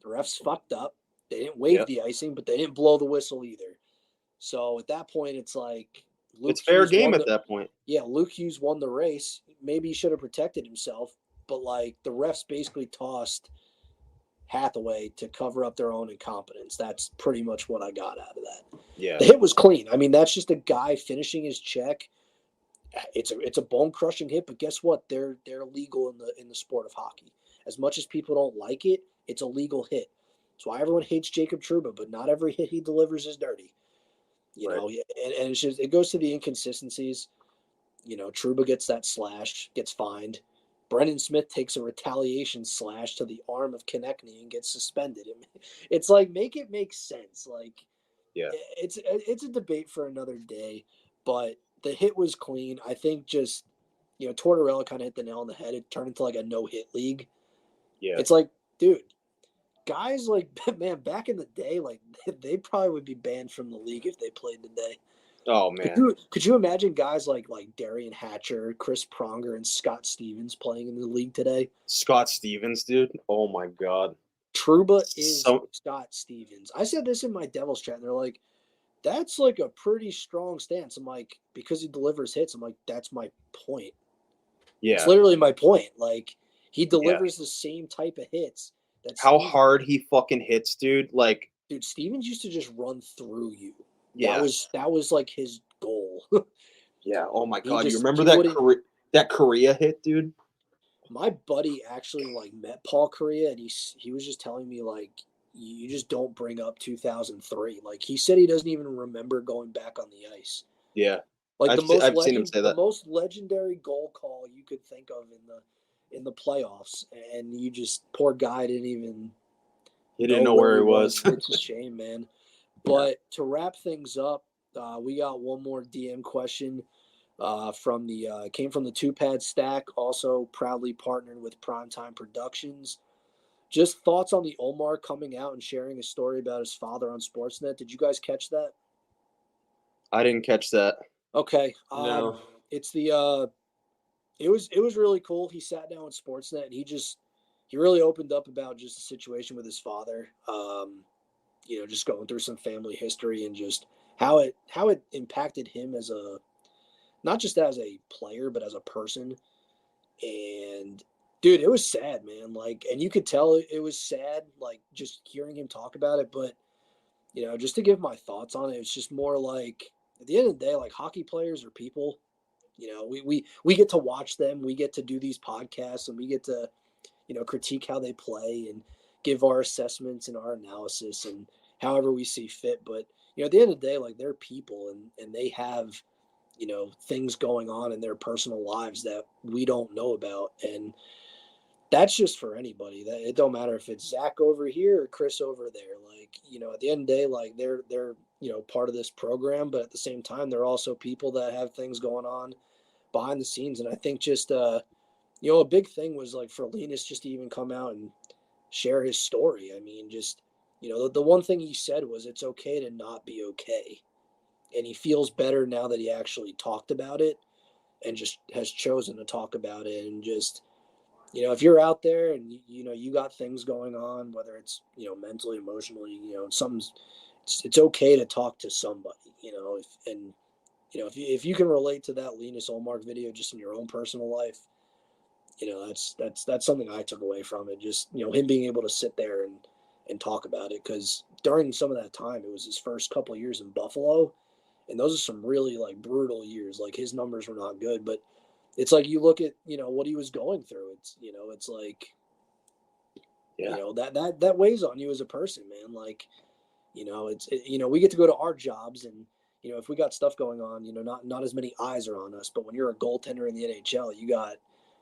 the refs fucked up. They didn't wave the icing, but they didn't blow the whistle either. So at that point, it's like it's fair game at that point. Yeah, Luke Hughes won the race. Maybe he should have protected himself, but like the refs basically tossed Hathaway to cover up their own incompetence. That's pretty much what I got out of that. Yeah, the hit was clean. I mean, that's just a guy finishing his check. It's a bone crushing hit, but guess what? They're legal in the sport of hockey. As much as people don't like it, it's a legal hit. That's why everyone hates Jacob Trouba, but not every hit he delivers is dirty. You know, and it's just, it goes to the inconsistencies. You know, Trouba gets that slash, gets fined. Brendan Smith takes a retaliation slash to the arm of Konechny and gets suspended. It's like, make it make sense. Like, it's a debate for another day, but the hit was clean. I think just, you know, Tortorella kind of hit the nail on the head. It turned into like a no-hit league. Yeah. It's like, dude, guys like, man, back in the day, like, they probably would be banned from the league if they played today. Oh, man. Could you imagine guys like Darian Hatcher, Chris Pronger, and Scott Stevens playing in the league today? Scott Stevens, dude. Oh, my God. Trouba is Scott Stevens. I said this in my Devils chat, and they're like, that's like a pretty strong stance. I'm like, because he delivers hits, I'm like, that's my point. Yeah. It's literally my point. Like, he delivers the same type of hits. That's how hard he fucking hits, dude. Like, dude, Stevens used to just run through you. Yeah. That was like his goal. Yeah. Oh my God. You remember that Korea hit, dude? My buddy actually like met Paul Korea, and he was just telling me like, you just don't bring up 2003. Like, he said he doesn't even remember going back on the ice. Yeah. Like I've seen him say that. The most legendary goal call you could think of in the playoffs, and you just, poor guy didn't know where he was. It's a shame, man. But to wrap things up, we got one more DM question came from the Two Pad Stack, also proudly partnered with Primetime Productions. Just thoughts on the Omar coming out and sharing a story about his father on Sportsnet. Did you guys catch that? I didn't catch that. Okay. No. It's the it was really cool. He sat down with Sportsnet, and he really opened up about just the situation with his father. You know, just going through some family history and just how it impacted him as not just as a player, but as a person. And dude, it was sad, man. Like, and you could tell it was sad, like, just hearing him talk about it. But, you know, just to give my thoughts on it, it's just more like, at the end of the day, like, hockey players are people. You know, we get to watch them. We get to do these podcasts, and we get to, you know, critique how they play and give our assessments and our analysis and however we see fit. But, you know, at the end of the day, like, they're people, and they have, you know, things going on in their personal lives that we don't know about. And that's just for anybody. That it don't matter if it's Zack over here or Chris over there. Like, you know, at the end of the day, like, they're you know, part of this program, but at the same time, they're also people that have things going on behind the scenes. And I think just you know, a big thing was like for Linus just to even come out and share his story. I mean, just, you know, the one thing he said was it's okay to not be okay. And he feels better now that he actually talked about it and just has chosen to talk about it. And just, you know, if you're out there and, you know, you got things going on, whether it's, you know, mentally, emotionally, you know, it's okay to talk to somebody, you know, if you can relate to that Linus Ullmark video just in your own personal life, you know, that's something I took away from it. Just, you know, him being able to sit there and talk about it. Cause during some of that time, it was his first couple of years in Buffalo. And those are some really, like, brutal years. Like, his numbers were not good, but it's like you look at, you know, what he was going through. It's, you know, it's like, you know, that weighs on you as a person, man. Like, you know, you know, we get to go to our jobs, and, you know, if we got stuff going on, you know, not as many eyes are on us. But when you're a goaltender in the NHL, you got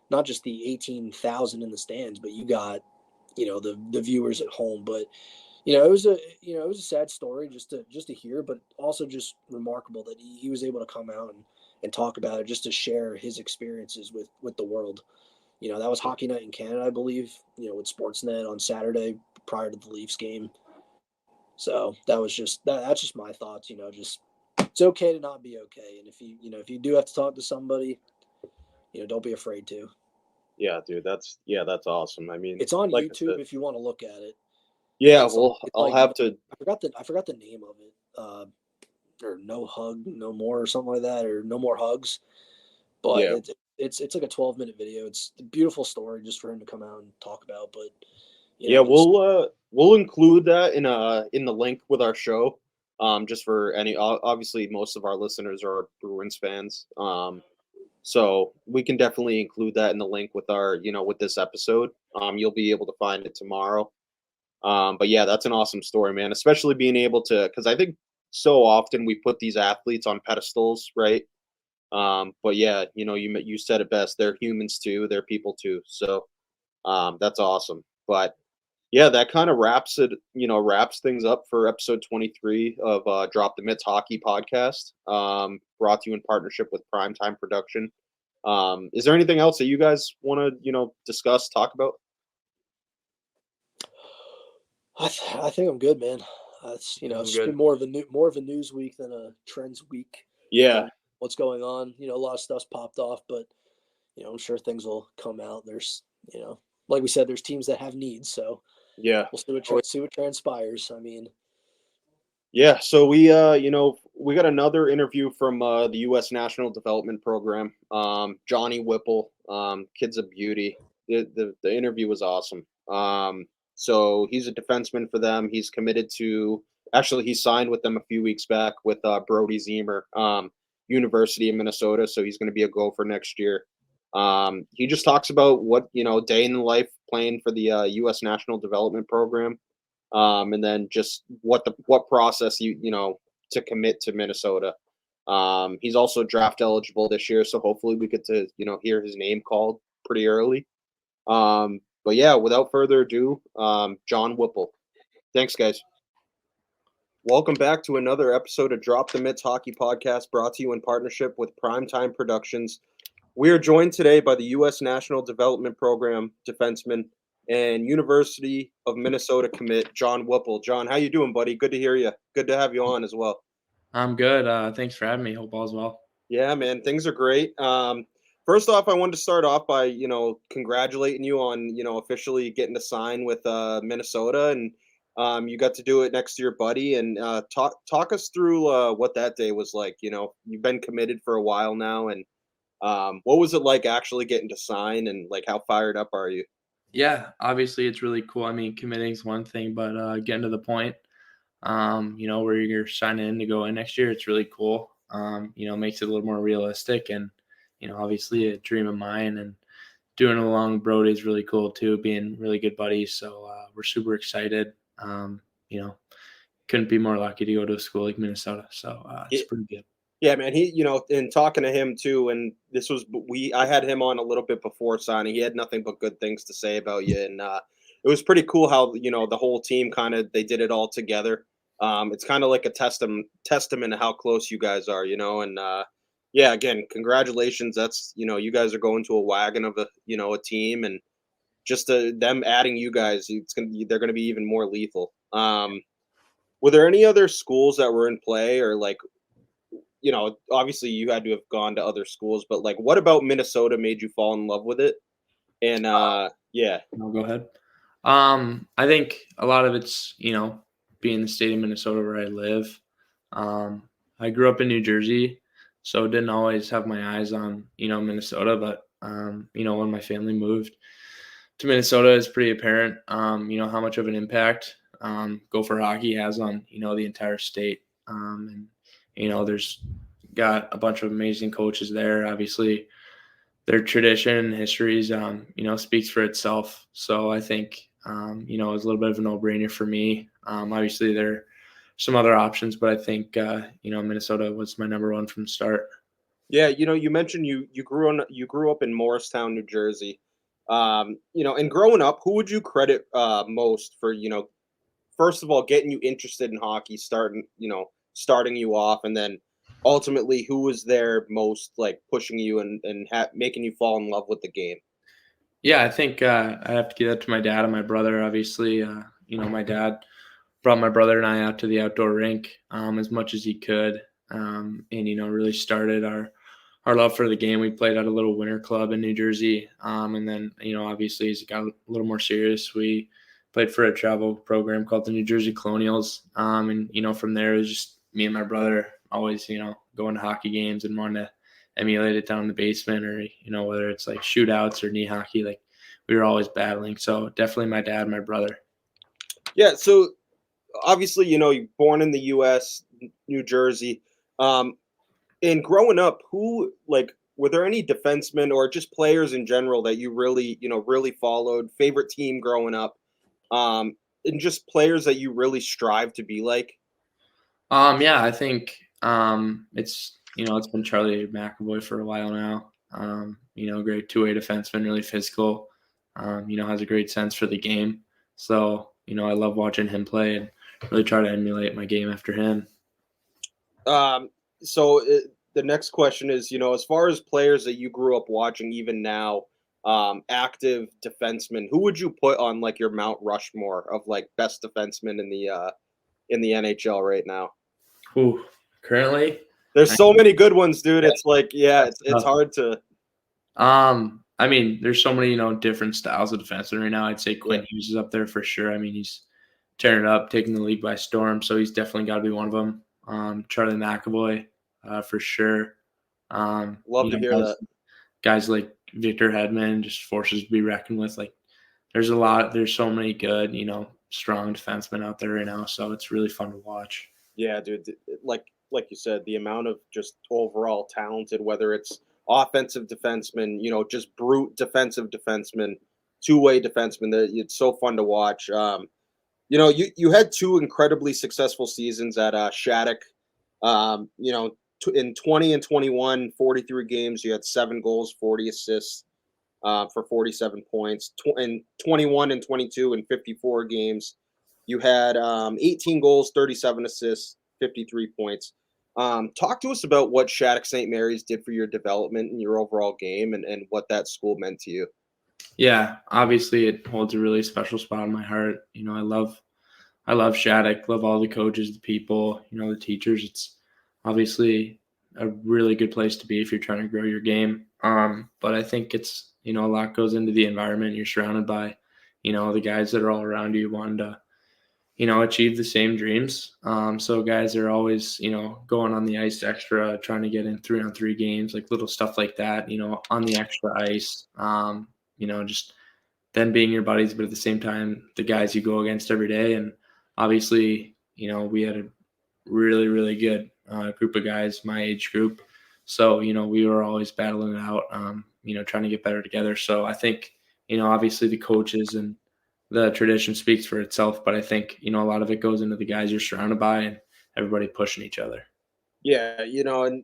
not just the 18,000 in the stands, but you got, you know, the viewers at home. But, you know, it was a sad story just to hear, but also just remarkable that he was able to come out and talk about it, just to share his experiences with the world. That was Hockey Night in Canada, I believe, with Sportsnet on Saturday prior to the Leafs game. So that's just my thoughts, just it's okay to not be okay. And if you do have to talk to somebody, don't be afraid to. Yeah, dude, that's awesome. I mean, It's on like I YouTube said, if you want to look at it. yeah, It's well, it's I'll like have to. I forgot the name of it. Or No Hug No More or something like that, or No More Hugs. But Yeah, it's like a 12-minute video. It's a beautiful story just for him to come out and talk about. But yeah, we'll include that in the link with our show. Just for obviously most of our listeners are Bruins fans. So we can definitely include that in the link with our, with this episode. You'll be able to find it tomorrow. But yeah, that's an awesome story, man. Especially being able to, because I think so often we put these athletes on pedestals, right? But yeah, you said it best. They're humans too. They're people too. So that's awesome. But yeah, that kind of wraps things up for episode 23 of Drop the Mitts Hockey Podcast, brought to you in partnership with Primetime Production. Is there anything else that you guys want to, discuss, talk about? I think I'm good, man. It's it's been more of a news week than a trends week. Yeah, What's going on? A lot of stuff's popped off, but I'm sure things will come out. There's like we said, there's teams that have needs, so yeah, we'll see what transpires. I mean, yeah. So we got another interview from the U.S. National Development Program. Johnny Whipple, kid's a beauty. The interview was awesome. So he's a defenseman for them. He's committed to. Actually, he signed with them a few weeks back with Brodie Ziemer, University of Minnesota. So he's going to be a Gopher next year. He just talks about what day in the life playing for the U.S. National Development Program, and then just what process to commit to Minnesota. He's also draft eligible this year, so hopefully we get to hear his name called pretty early. But yeah, without further ado, John Whipple. Thanks, guys. Welcome back to another episode of Drop the Mitts Hockey Podcast, brought to you in partnership with Primetime Productions. We are joined today by the U.S. National Development Program defenseman and University of Minnesota commit, John Whipple. John, how you doing, buddy? Good to hear you. Good to have you on as well. I'm good. Thanks for having me. Hope all's well. Yeah, man, things are great. First off, I wanted to start off by congratulating you on officially getting to sign with Minnesota, and you got to do it next to your buddy. And talk us through what that day was like. You've been committed for a while now, and what was it like actually getting to sign, and like how fired up are you? Yeah, obviously it's really cool. I mean, committing is one thing, but getting to the point, where you're signing in to go in next year, it's really cool. Makes it a little more realistic, and obviously a dream of mine, and doing it along Brodie is really cool too, being really good buddies. So we're super excited. Couldn't be more lucky to go to a school like Minnesota. So it's pretty good. Yeah, man. He, in talking to him too, and I had him on a little bit before signing. He had nothing but good things to say about you, and it was pretty cool how the whole team they did it all together. It's kind of like a testament to how close you guys are, and yeah, again, congratulations. That's you guys are going to a wagon of a team, and just them adding you guys, they're gonna be even more lethal. Were there any other schools that were in play, or like? Obviously you had to have gone to other schools, but like, what about Minnesota made you fall in love with it? And yeah, I'll go ahead. I think a lot of it's being the state of Minnesota where I live. I grew up in New Jersey, so didn't always have my eyes on Minnesota, but when my family moved to Minnesota, it's pretty apparent how much of an impact Gopher hockey has on the entire state. And there's got a bunch of amazing coaches there. Obviously, their tradition and histories, speaks for itself. So I think, it was a little bit of a no-brainer for me. Obviously, there are some other options, but I think, Minnesota was my number one from the start. Yeah, you mentioned you grew up in Morristown, New Jersey. And growing up, who would you credit most for first of all getting you interested in hockey, starting you off, and then ultimately who was there most like pushing you and making you fall in love with the game? Yeah, I think I have to give that to my dad and my brother. Obviously, my dad brought my brother and I out to the outdoor rink as much as he could, and really started our love for the game. We played at a little winter club in New Jersey, and then obviously as it got a little more serious, we played for a travel program called the New Jersey Colonials, and from there it was just me and my brother always going to hockey games and wanting to emulate it down in the basement, or whether it's like shootouts or knee hockey, like we were always battling. So definitely my dad, my brother. Yeah, so obviously, you're born in the U.S., New Jersey. And growing up, were there any defensemen or just players in general that you really followed? Favorite team growing up, and just players that you really strive to be like? Yeah, I think it's been Charlie McAvoy for a while now. Great two-way defenseman, really physical. Has a great sense for the game. So I love watching him play and really try to emulate my game after him. The next question is, as far as players that you grew up watching, even now, active defensemen, who would you put on like your Mount Rushmore of like best defensemen in the NHL right now? Ooh, currently, there's so many good ones, dude. It's like, it's hard to. I mean, there's so many different styles of defensemen right now. I'd say Quinn Hughes is up there for sure. I mean, he's tearing it up, taking the league by storm. So he's definitely got to be one of them. Charlie McAvoy, for sure. Love to hear that. Guys like Victor Hedman, just forces to be reckoned with. Like, there's so many good, strong defensemen out there right now. So it's really fun to watch. Yeah, dude. Like you said, the amount of just overall talented, whether it's offensive defensemen, just brute defensive defensemen, two-way defensemen, it's so fun to watch. You had two incredibly successful seasons at Shattuck. In 20 and 21, 43 games, you had 7 goals, 40 assists for 47 points. In 21 and 22 and 54 games, you had 18 goals, 37 assists, 53 points. Talk to us about what Shattuck St. Mary's did for your development and your overall game and what that school meant to you. Yeah, obviously it holds a really special spot in my heart. I love Shattuck, love all the coaches, the people, the teachers. It's obviously a really good place to be if you're trying to grow your game. But I think it's, a lot goes into the environment. You're surrounded by, the guys that are all around you wanting to, achieve the same dreams. So guys are always, going on the ice extra, trying to get in 3-on-3 games, like little stuff like that, on the extra ice. Just them being your buddies, but at the same time, the guys you go against every day. And obviously, we had a really, really good group of guys, my age group. So, we were always battling it out, trying to get better together. So I think, obviously the coaches and the tradition speaks for itself, but I think, a lot of it goes into the guys you're surrounded by and everybody pushing each other. Yeah, and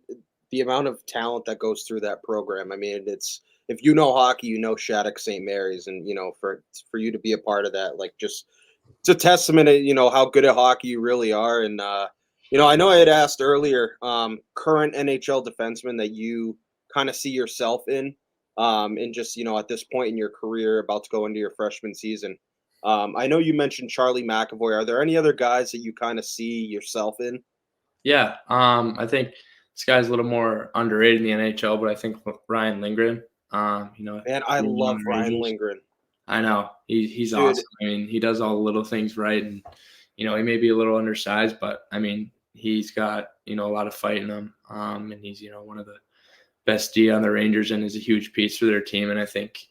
the amount of talent that goes through that program. I mean, it's, if you know hockey, Shattuck St. Mary's, and for you to be a part of that, like, just it's a testament to how good at hockey you really are. And I know I had asked earlier, current NHL defenseman that you kind of see yourself in, and just at this point in your career, about to go into your freshman season. I know you mentioned Charlie McAvoy. Are there any other guys that you kind of see yourself in? Yeah, I think this guy's a little more underrated in the NHL, but I think Ryan Lindgren. Man, I love Ryan Lindgren. I know he's awesome. I mean, he does all the little things right, and he may be a little undersized, but I mean, he's got a lot of fight in him, and he's one of the best D on the Rangers, and is a huge piece for their team. And I think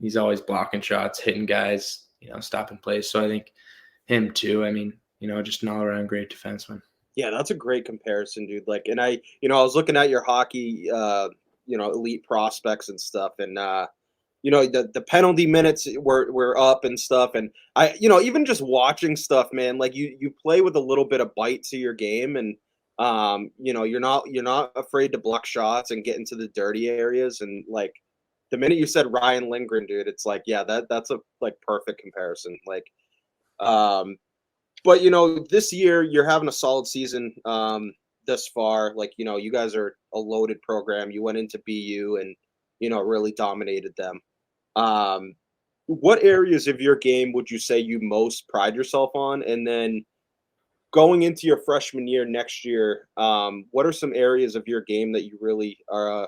he's always blocking shots, hitting guys, stopping plays. So I think him too. I mean, just an all around great defenseman. Yeah, that's a great comparison, dude. Like, and I was looking at your hockey, elite prospects and stuff, and the penalty minutes were up and stuff, and I even just watching stuff, man, like you play with a little bit of bite to your game, and you're not afraid to block shots and get into the dirty areas, and like the minute you said Ryan Lindgren, dude, it's like, yeah, that's a like perfect comparison. Like, but this year you're having a solid season thus far. Like, you guys are a loaded program. You went into BU and really dominated them. What areas of your game would you say you most pride yourself on? And then going into your freshman year next year, what are some areas of your game that you really are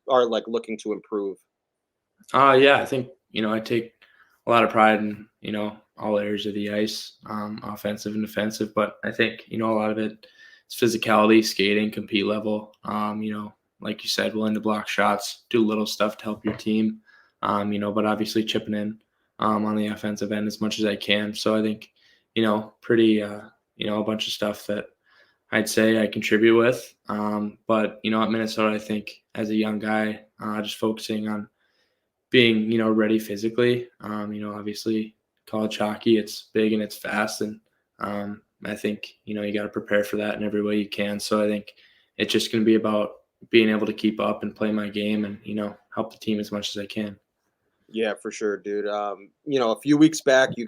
like looking to improve? Yeah, I think, I take a lot of pride in, all areas of the ice, offensive and defensive. But I think, a lot of it is physicality, skating, compete level. Like you said, willing to block shots, do little stuff to help your team, but obviously chipping in on the offensive end as much as I can. So I think, pretty, a bunch of stuff that I'd say I contribute with. But, at Minnesota, I think as a young guy, just focusing on being, ready physically. Obviously college hockey, it's big and it's fast. And I think, you got to prepare for that in every way you can. So I think it's just going to be about being able to keep up and play my game and, help the team as much as I can. Yeah, for sure, dude. A few weeks back, you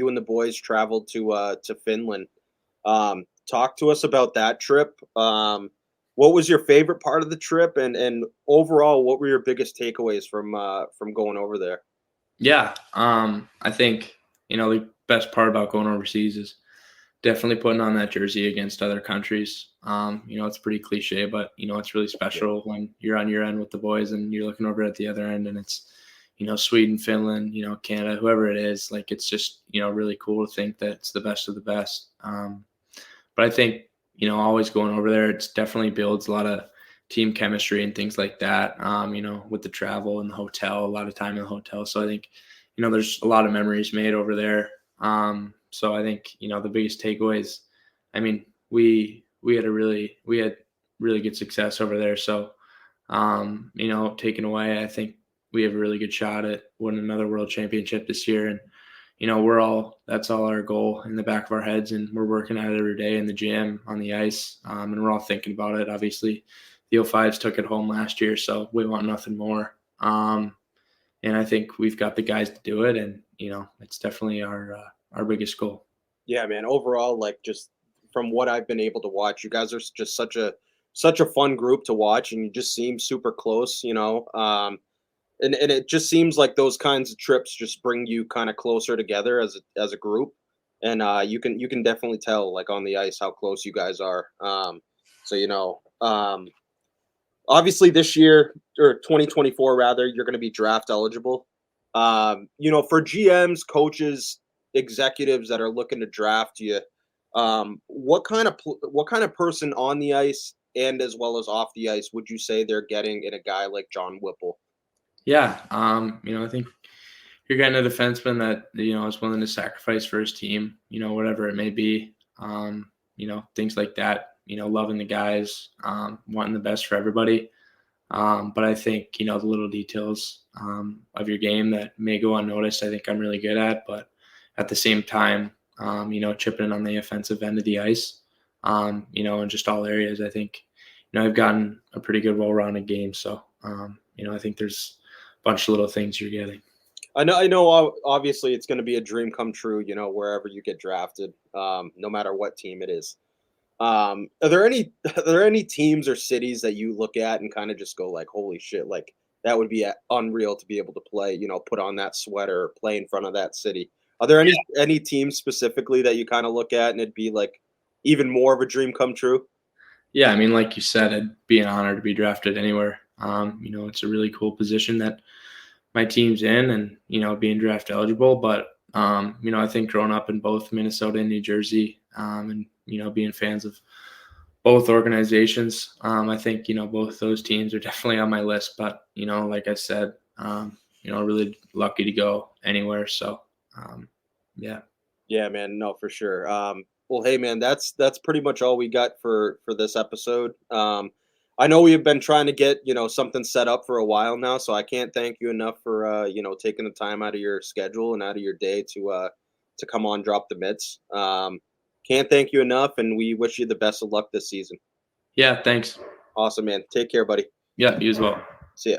and the boys traveled to Finland. Talk to us about that trip. What was your favorite part of the trip, and overall, what were your biggest takeaways from going over there? Yeah, I think the best part about going overseas is definitely putting on that jersey against other countries. It's pretty cliche, but it's really special when you're on your end with the boys and you're looking over at the other end, and it's Sweden, Finland, Canada, whoever it is. Like, it's just really cool to think that it's the best of the best. But I think always going over there, it's definitely builds a lot of team chemistry and things like that. With the travel and the hotel, a lot of time in the hotel. So I think, there's a lot of memories made over there. So I think, the biggest takeaways, I mean, we had really good success over there. So, taken away, I think we have a really good shot at winning another world championship this year. And, that's all our goal in the back of our heads, and we're working at it every day in the gym, on the ice. And we're all thinking about it. Obviously the 05s took it home last year, so we want nothing more. And I think we've got the guys to do it. And, it's definitely our biggest goal. Yeah, man. Overall, like, just from what I've been able to watch, you guys are just such a fun group to watch, and you just seem super close, and it just seems like those kinds of trips just bring you kind of closer together as a group, and you can definitely tell, like, on the ice, how close you guys are. Obviously this year, or 2024 rather, you're going to be draft eligible. For GMs, coaches, executives that are looking to draft you, what kind of person on the ice and as well as off the ice would you say they're getting in a guy like John Whipple? Yeah. I think you're getting a defenseman that, is willing to sacrifice for his team, whatever it may be. Things like that, loving the guys, wanting the best for everybody. But I think, the little details of your game that may go unnoticed, I think I'm really good at. But at the same time, chipping in on the offensive end of the ice, in just all areas, I think, I've gotten a pretty good, well-rounded game. So, I think there's a bunch of little things you're getting. I know. Obviously, it's going to be a dream come true, wherever you get drafted, no matter what team it is. Are there any teams or cities that you look at and kind of just go like, holy shit, like that would be unreal to be able to play, put on that sweater, play in front of that city? Are there any teams specifically that you kind of look at and it'd be like even more of a dream come true? Yeah, I mean, like you said, it'd be an honor to be drafted anywhere. It's a really cool position that my team's in, and, being draft eligible. But, I think growing up in both Minnesota and New Jersey, and, being fans of both organizations, I think, both those teams are definitely on my list. But, like I said, really lucky to go anywhere. So, yeah. Yeah, man. No, for sure. Well, hey, man, that's pretty much all we got for this episode. I know we have been trying to get, something set up for a while now, so I can't thank you enough for, taking the time out of your schedule and out of your day to come on, drop the mitts. Can't thank you enough, and we wish you the best of luck this season. Yeah, thanks. Awesome, man. Take care, buddy. Yeah, you as well. See ya.